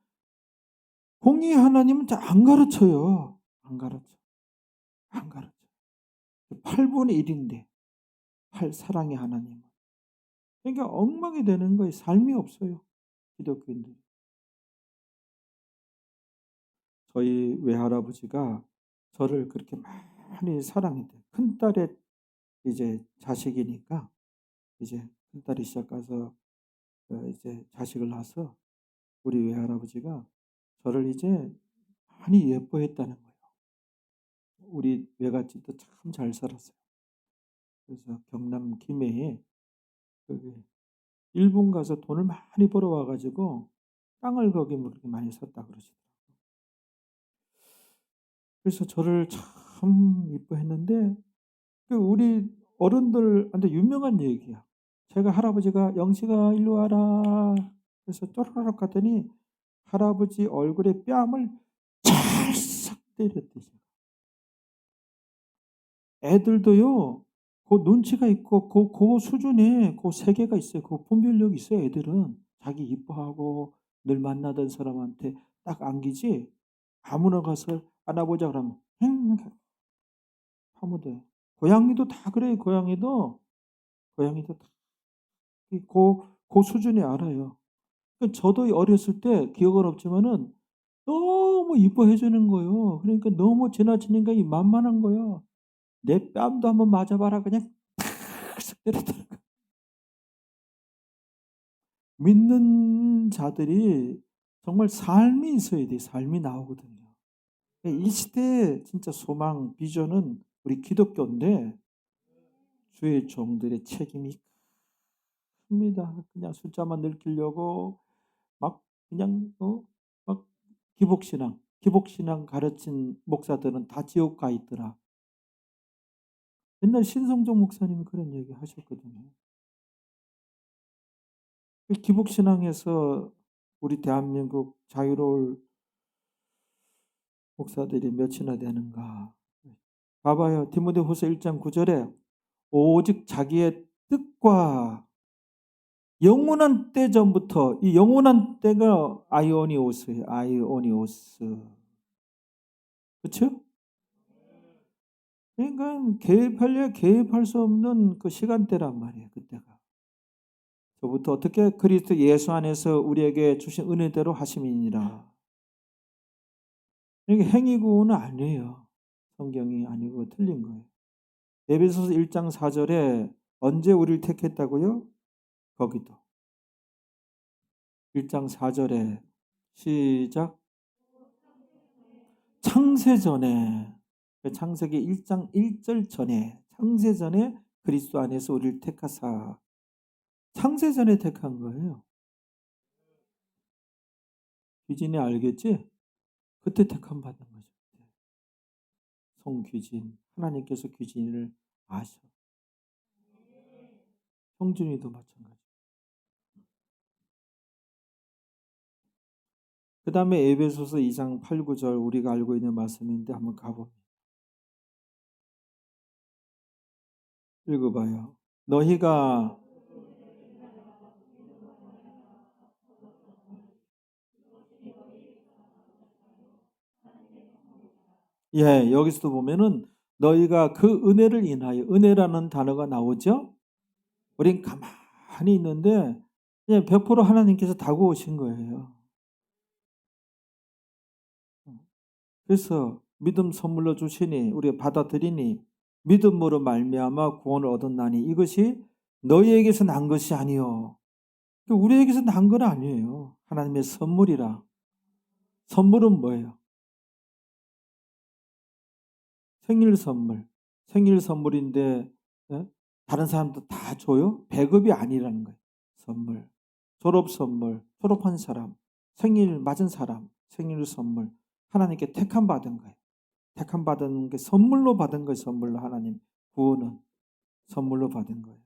공의 하나님은 안 가르쳐요. 안 가르쳐. 안 가르쳐. 8분의 1인데 사랑의 하나님은. 그러니까 엉망이 되는 거예요. 삶이 없어요. 기독교인들이. 저희 외할아버지가 저를 그렇게 많이 사랑했대요. 큰딸의 이제 자식이니까 이제 큰딸이 시작가서 이제 자식을 낳아서 우리 외할아버지가 저를 이제 많이 예뻐했다는 거예요. 우리 외갓집도 참 잘 살았어요. 그래서 경남 김해에 일본 가서 돈을 많이 벌어와 가지고 땅을 거기 그렇게 많이 샀다 그러시더라고요. 그래서 저를 참 이뻐했는데 우리 어른들한테 유명한 얘기야. 제가 할아버지가 영식아 일로 와라. 그래서 쪼르륵 갔더니 할아버지 얼굴에 뺨을 찰싹 때렸대요. 애들도요. 그 눈치가 있고 그 수준에 그 세계가 있어요. 그 분별력이 있어요. 애들은 자기 이뻐하고 늘 만나던 사람한테 딱 안기지. 아무나 가서 안아보자 그러면 하면 돼. 고양이도 다 그래요. 고양이도 다 그 수준에 알아요. 저도 어렸을 때 기억은 없지만은 너무 이뻐해 주는 거예요. 그러니까 너무 지나치니까 이 만만한 거예요. 내 뺨도 한번 맞아봐라 그냥 탁 때렸다. 믿는 자들이 정말 삶이 있어야 돼. 삶이 나오거든요. 이 시대의 진짜 소망, 비전은 우리 기독교인데 주의 종들의 책임이 큽니다. 그냥 숫자만 늘리려고 막 그냥 막 기복신앙 가르친 목사들은 다 지옥 가 있더라. 옛날 신성종 목사님이 그런 얘기 하셨거든요. 기복신앙에서 우리 대한민국 자유로울 목사들이 몇이나 되는가. 봐봐요. 디모데후서 1장 9절에 오직 자기의 뜻과 영원한 때 전부터, 이 영원한 때가 아이오니오스예요. 아이오니오스. 그렇죠? 그러니까 개입할 수 없는 그 시간대란 말이에요. 그때가. 저부터 어떻게 그리스도 예수 안에서 우리에게 주신 은혜대로 하심이니라. 이게 행위구는 아니에요. 성경이 아니고 틀린 거예요. 에베소서 1장 4절에 언제 우리를 택했다고요? 거기도. 1장 4절에 시작. 창세전에, 창세기 1장 1절 전에, 창세전에 그리스도 안에서 우리를 택하사. 창세전에 택한 거예요. 규진이 알겠지? 그때 택함 받은 거죠. 송규진, 하나님께서 규진이를 아셔. 형준이도 마찬가지. 그 다음에 에베소서 2장 8, 9절 우리가 알고 있는 말씀인데 한번 가봅니다. 읽어봐요. 너희가 여기서도 보면은 너희가 그 은혜를 인하여, 은혜라는 단어가 나오죠. 우린 가만히 있는데 100% 하나님께서 다가오신 거예요. 그래서 믿음 선물로 주시니 우리가 받아들이니 믿음으로 말미암아 구원을 얻었나니 이것이 너희에게서 난 것이 아니요. 우리에게서 난 건 아니에요. 하나님의 선물이라. 선물은 뭐예요? 생일 선물. 생일 선물인데 다른 사람도 다 줘요? 배급이 아니라는 거예요. 선물. 졸업 선물. 졸업한 사람. 생일 맞은 사람. 생일 선물. 하나님께 택함 받은 거예요. 택함 받은 게 선물로 받은 거예요. 선물로 하나님. 구원은 선물로 받은 거예요.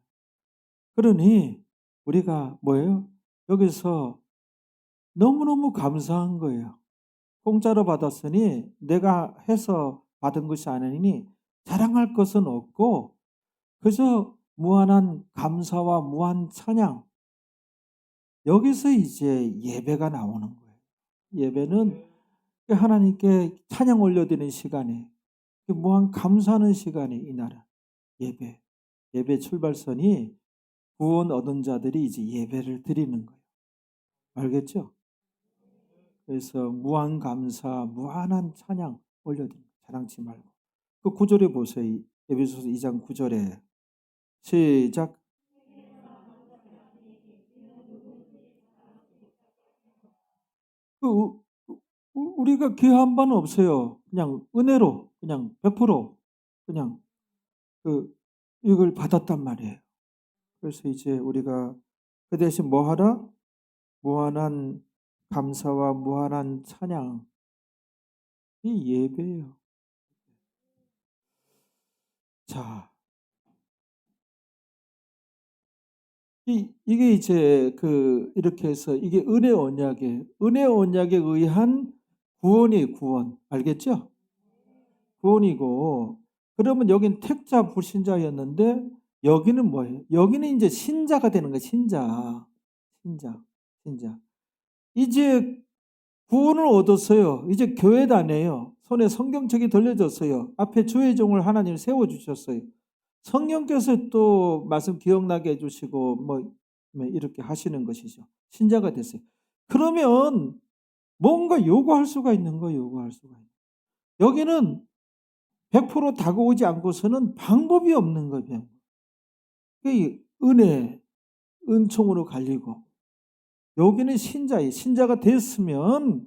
그러니 우리가 뭐예요? 여기서 너무너무 감사한 거예요. 공짜로 받았으니 내가 해서 받은 것이 아니니 자랑할 것은 없고 그저 무한한 감사와 무한 찬양. 여기서 이제 예배가 나오는 거예요. 예배는 하나님께 찬양 올려드리는 시간에 무한 감사하는 시간에 이 나라 예배 출발선이 구원 얻은 자들이 이제 예배를 드리는 거예요. 알겠죠? 그래서 무한 감사, 무한한 찬양 올려드립니다. 자랑치 말고. 그 9절에 보세요. 에베소서 2장 9절에 시작. 우리가 기여한 바는 없어요. 그냥 은혜로, 그냥 100% 그냥 이걸 받았단 말이에요. 그래서 이제 우리가 그 대신 뭐 하라? 무한한 감사와 무한한 찬양. 이 예배예요. 자, 이게 이제 이렇게 해서 이게 은혜 언약에 의한 구원. 알겠죠? 구원이고, 그러면 여긴 택자 불신자였는데, 여기는 뭐예요? 여기는 이제 신자가 되는 거예요. 신자. 이제 구원을 얻었어요. 이제 교회 다녀요. 손에 성경책이 들려졌어요. 앞에 주의 종을 하나님 세워주셨어요. 성령께서 또 말씀 기억나게 해주시고 이렇게 하시는 것이죠. 신자가 됐어요. 그러면 뭔가 요구할 수가 있는 거예요. 요구할 수가 있는. 여기는 100% 다가오지 않고서는 방법이 없는 거예요. 은총으로 갈리고 여기는 신자예요. 신자가 됐으면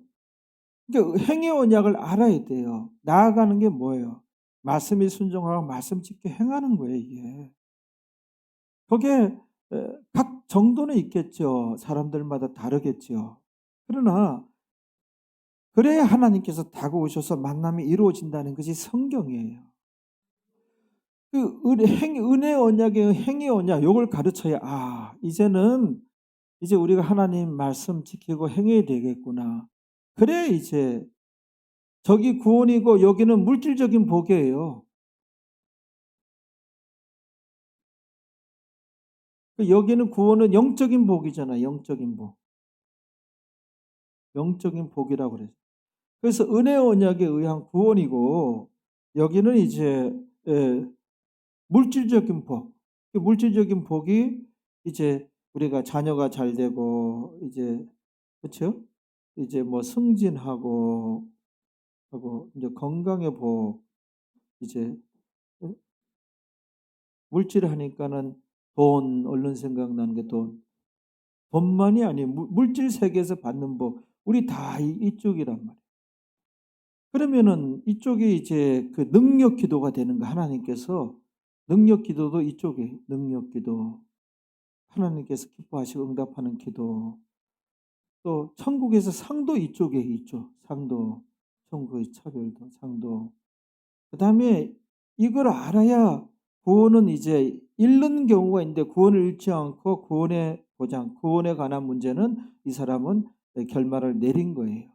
행위 언약을 알아야 돼요. 나아가는 게 뭐예요? 말씀에 순종하고 말씀 짓게 행하는 거예요, 이게. 거기에 각 정도는 있겠죠. 사람들마다 다르겠죠. 그러나 그래야 하나님께서 다가오셔서 만남이 이루어진다는 것이 성경이에요. 그 은혜 언약의 행위 언약 요걸 가르쳐야 이제는 이제 우리가 하나님 말씀 지키고 행해야 되겠구나. 그래야 이제 저기 구원이고 여기는 물질적인 복이에요. 여기는 구원은 영적인 복이잖아요. 영적인 복. 영적인 복이라고 그래요. 그래서 은혜 언약에 의한 구원이고 여기는 이제 물질적인 복. 그 물질적인 복이 이제 우리가 자녀가 잘 되고 이제 그렇죠? 이제 뭐 승진하고 하고 이제 건강의 복 이제 어 물질 하니까는 돈 얼른 생각나는 게 돈. 돈만이 아니에요. 물질 세계에서 받는 복. 우리 다 이쪽이란 말이에요. 그러면은 이쪽이 이제 그 능력 기도가 되는 거 하나님께서 능력 기도도 이쪽에 능력 기도. 하나님께서 기뻐하시고 응답하는 기도. 또 천국에서 상도 이쪽에 있죠. 상도. 천국의 차별도 상도. 그다음에 이걸 알아야 구원은 이제 잃는 경우가 있는데 구원을 잃지 않고 구원의 보장, 구원에 관한 문제는 이 사람은 결말을 내린 거예요.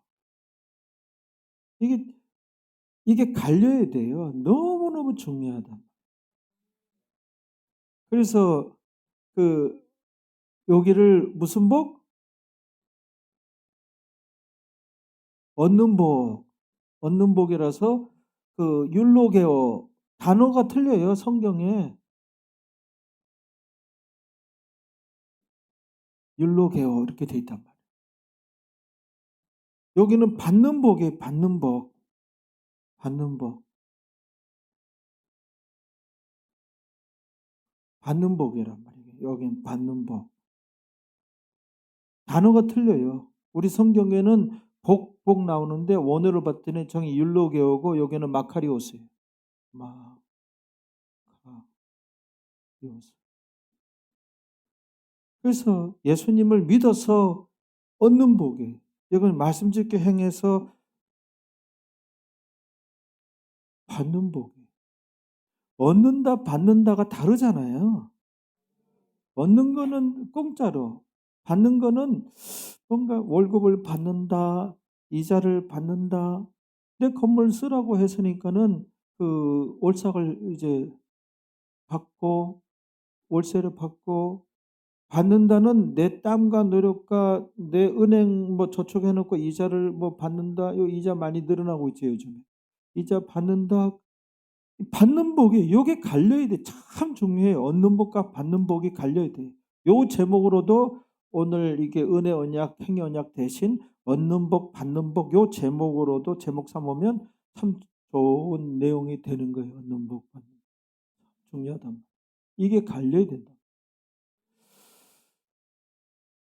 이게 갈려야 돼요. 너무너무 중요하다. 그래서 그 여기를 무슨 복? 얻는 복. 얻는 복이라서 그 율로게오 단어가 틀려요, 성경에. 율로게오 이렇게 돼 있단 말이에요. 여기는 받는 복이에요. 받는 복. 받는 복. 받는 복이란 말이에요. 여긴 받는 복. 단어가 틀려요. 우리 성경에는 복 나오는데 원어로 봤더니 정이 율로게오고 여기는 마카리오스예요. 마카리오스. 그래서 예수님을 믿어서 얻는 복이에요. 이건 말씀 짓게 행해서 받는 복이에요. 얻는다 받는다가 다르잖아요. 얻는 거는 공짜로, 받는 거는 뭔가 월급을 받는다, 이자를 받는다. 내 건물 쓰라고 했으니까는 그 월삭을 이제 받고 월세를 받고 받는다는 내 땀과 노력과 내 은행 뭐 저축해 놓고 이자를 뭐 받는다. 요 이자 많이 늘어나고 있죠, 요즘에. 이자 받는다. 받는 복이 요게 갈려야 돼. 참 중요해요. 얻는 복과 받는 복이 갈려야 돼. 요 제목으로도 오늘 이게 은혜 언약, 행위 언약 대신 얻는 복, 받는 복 요 제목으로도 제목 삼으면 참 좋은 내용이 되는 거예요. 얻는 복, 받는 복. 중요하다. 이게 갈려야 된다.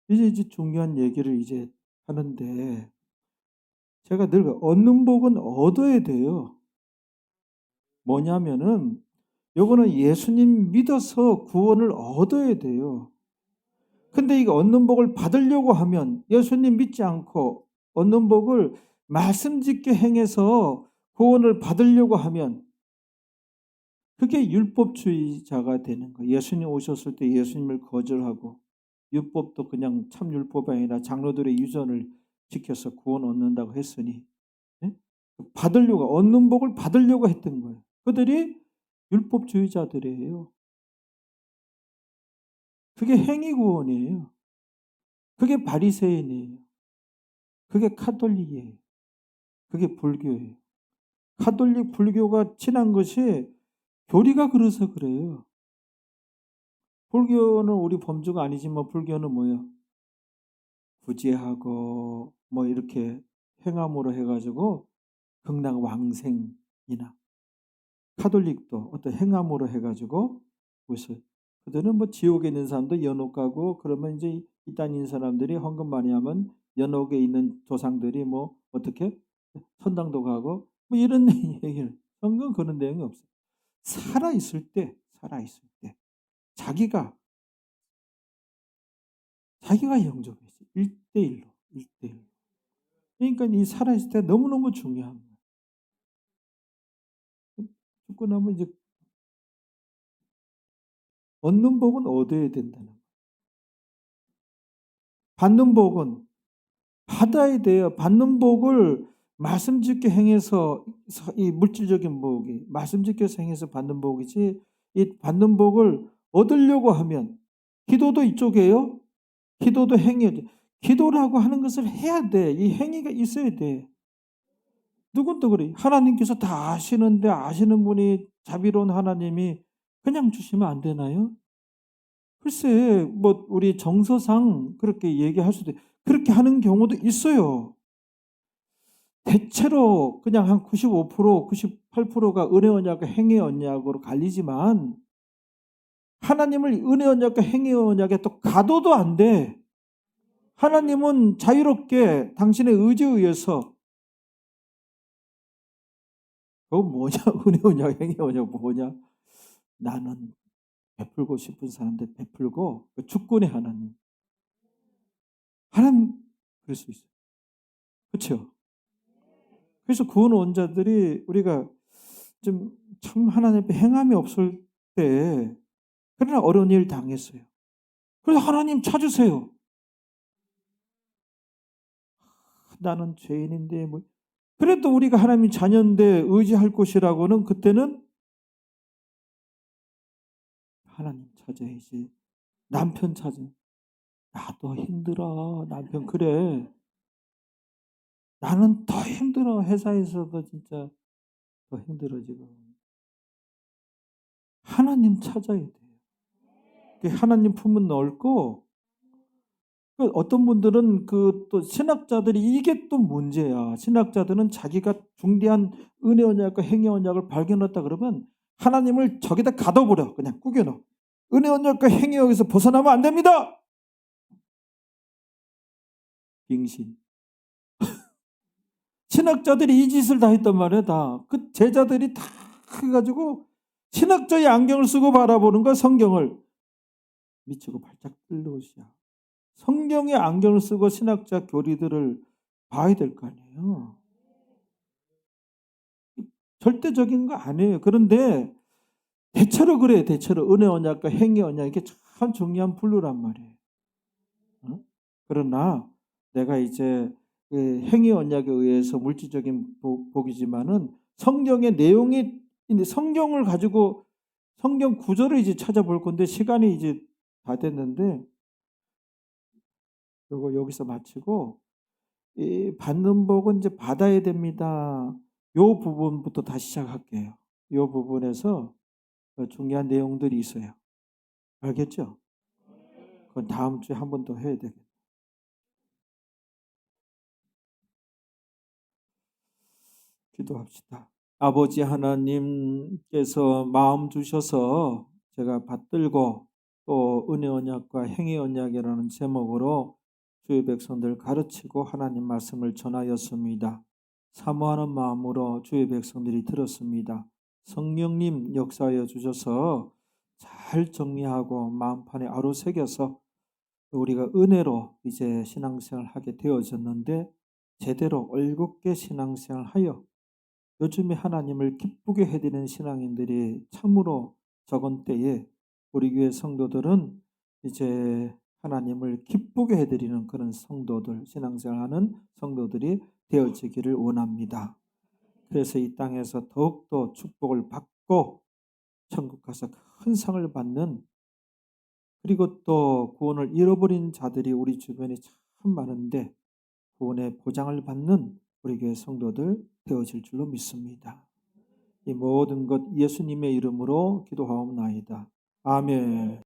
이제 중요한 얘기를 이제 하는데 제가 늘 얻는 복은 얻어야 돼요. 뭐냐면은 요거는 예수님 믿어서 구원을 얻어야 돼요. 근데 이거 얻는 복을 받으려고 하면 예수님 믿지 않고 얻는 복을 말씀 짓게 행해서 구원을 받으려고 하면 그게 율법주의자가 되는 거예요. 예수님 오셨을 때 예수님을 거절하고 율법도 그냥 참 율법이 아니라 장로들의 유전을 지켜서 구원 얻는다고 했으니 예? 받으려고 얻는 복을 받으려고 했던 거예요. 그들이 율법주의자들이에요. 그게 행위 구원이에요. 그게 바리새인이에요. 그게 카톨릭이에요. 그게 불교예요. 카톨릭 불교가 친한 것이 교리가 그래서 그래요. 불교는 우리 범주가 아니지만 불교는 뭐예요? 구제하고 뭐 이렇게 행함으로 해가지고 극락왕생이나 카톨릭도 어떤 행함으로 해가지고 무슨 그들은 뭐 지옥에 있는 사람도 연옥 가고 그러면 이제 이 땅에 있는 사람들이 헌금 많이 하면 연옥에 있는 조상들이 뭐 어떻게 천당도 가고 뭐 이런 얘기를, 성경 그런 내용이 없어요. 살아있을 때 자기가 영접했어요. 1대1로. 그러니까 이 살아있을 때 너무너무 중요한 거예요. 죽고 나면 이제 얻는 복은 얻어야 된다는 거예요. 받는 복은 받아야 돼요. 받는 복을 말씀짓게 행해서, 이 물질적인 복이 말씀짓게서 행해서 받는 복이지, 이 받는 복을 얻으려고 하면, 기도도 이쪽이에요. 기도도 행위죠. 기도라고 하는 것을 해야 돼. 이 행위가 있어야 돼. 누군도 그래. 하나님께서 다 아시는데, 아시는 분이, 자비로운 하나님이 그냥 주시면 안 되나요? 글쎄, 뭐 우리 정서상 그렇게 얘기할 수도, 그렇게 하는 경우도 있어요. 대체로 그냥 한 95%, 98%가 은혜 언약과 행위 언약으로 갈리지만, 하나님을 은혜 언약과 행위 언약에 또 가둬도 안 돼. 하나님은 자유롭게 당신의 의지에 의해서, 뭐냐, 은혜 언약, 행위 언약 뭐냐? 나는 베풀고 싶은 사람들 베풀고, 주권의 하나님. 그럴 수 있어요. 그렇죠? 그래서 구원 자들이 우리가 좀 참 하나님 앞에 행함이 없을 때, 그러나 어려운 일 당했어요. 그래서 하나님 찾으세요. 나는 죄인인데 뭐. 그래도 우리가 하나님 자녀인데 의지할 곳이라고는, 그때는 하나님 찾아야지. 남편 찾아. 나도 힘들어. 남편 그래. 나는 더 힘들어. 회사에서도 진짜 더 힘들어 지금. 하나님 찾아야 돼요. 하나님 품은 넓고, 어떤 분들은 또 신학자들이 이게 또 문제야. 신학자들은 자기가 중대한 은혜 언약과 행위 언약을 발견했다 그러면 하나님을 저기다 가둬버려. 그냥 구겨넣어. 은혜 언약과 행위 언약에서 벗어나면 안 됩니다. 빙신. 신학자들이 이 짓을 다 했단 말이야. 다. 그 제자들이 다 해가지고 신학자의 안경을 쓰고 바라보는 거야. 성경을. 미치고 발작 뜰 것이야. 성경의 안경을 쓰고 신학자 교리들을 봐야 될 거 아니에요. 절대적인 거 아니에요. 그런데 대체로 그래요. 대체로 은혜 언약과 행위 언약, 이게 참 중요한 분류란 말이에요. 그러나 내가 이제 그 행위 언약에 의해서 물질적인 복이지만은, 성경의 내용이, 성경을 가지고 성경 구절을 이제 찾아볼 건데, 시간이 이제 다 됐는데, 이거 여기서 마치고, 이 받는 복은 이제 받아야 됩니다. 요 부분부터 다시 시작할게요. 요 부분에서 중요한 내용들이 있어요. 알겠죠? 그건 다음 주에 한 번 더 해야 되겠다. 기도합시다. 아버지 하나님께서 마음 주셔서 제가 받들고, 또 은혜 언약과 행위 언약이라는 제목으로 주의 백성들 가르치고 하나님 말씀을 전하였습니다. 사모하는 마음으로 주의 백성들이 들었습니다. 성령님 역사하여 주셔서 잘 정리하고 마음판에 아로새겨서 우리가 은혜로 이제 신앙생활 하게 되어졌는데, 제대로 올곧게 신앙생활 하여 요즘에 하나님을 기쁘게 해드리는 신앙인들이 참으로 적은 때에, 우리 교회 성도들은 이제 하나님을 기쁘게 해드리는 그런 성도들, 신앙생활하는 성도들이 되어지기를 원합니다. 그래서 이 땅에서 더욱더 축복을 받고 천국 가서 큰 상을 받는, 그리고 또 구원을 잃어버린 자들이 우리 주변에 참 많은데 구원의 보장을 받는 우리 교회 성도들 되어질 줄로 믿습니다. 이 모든 것 예수님의 이름으로 기도하옵나이다. 아멘.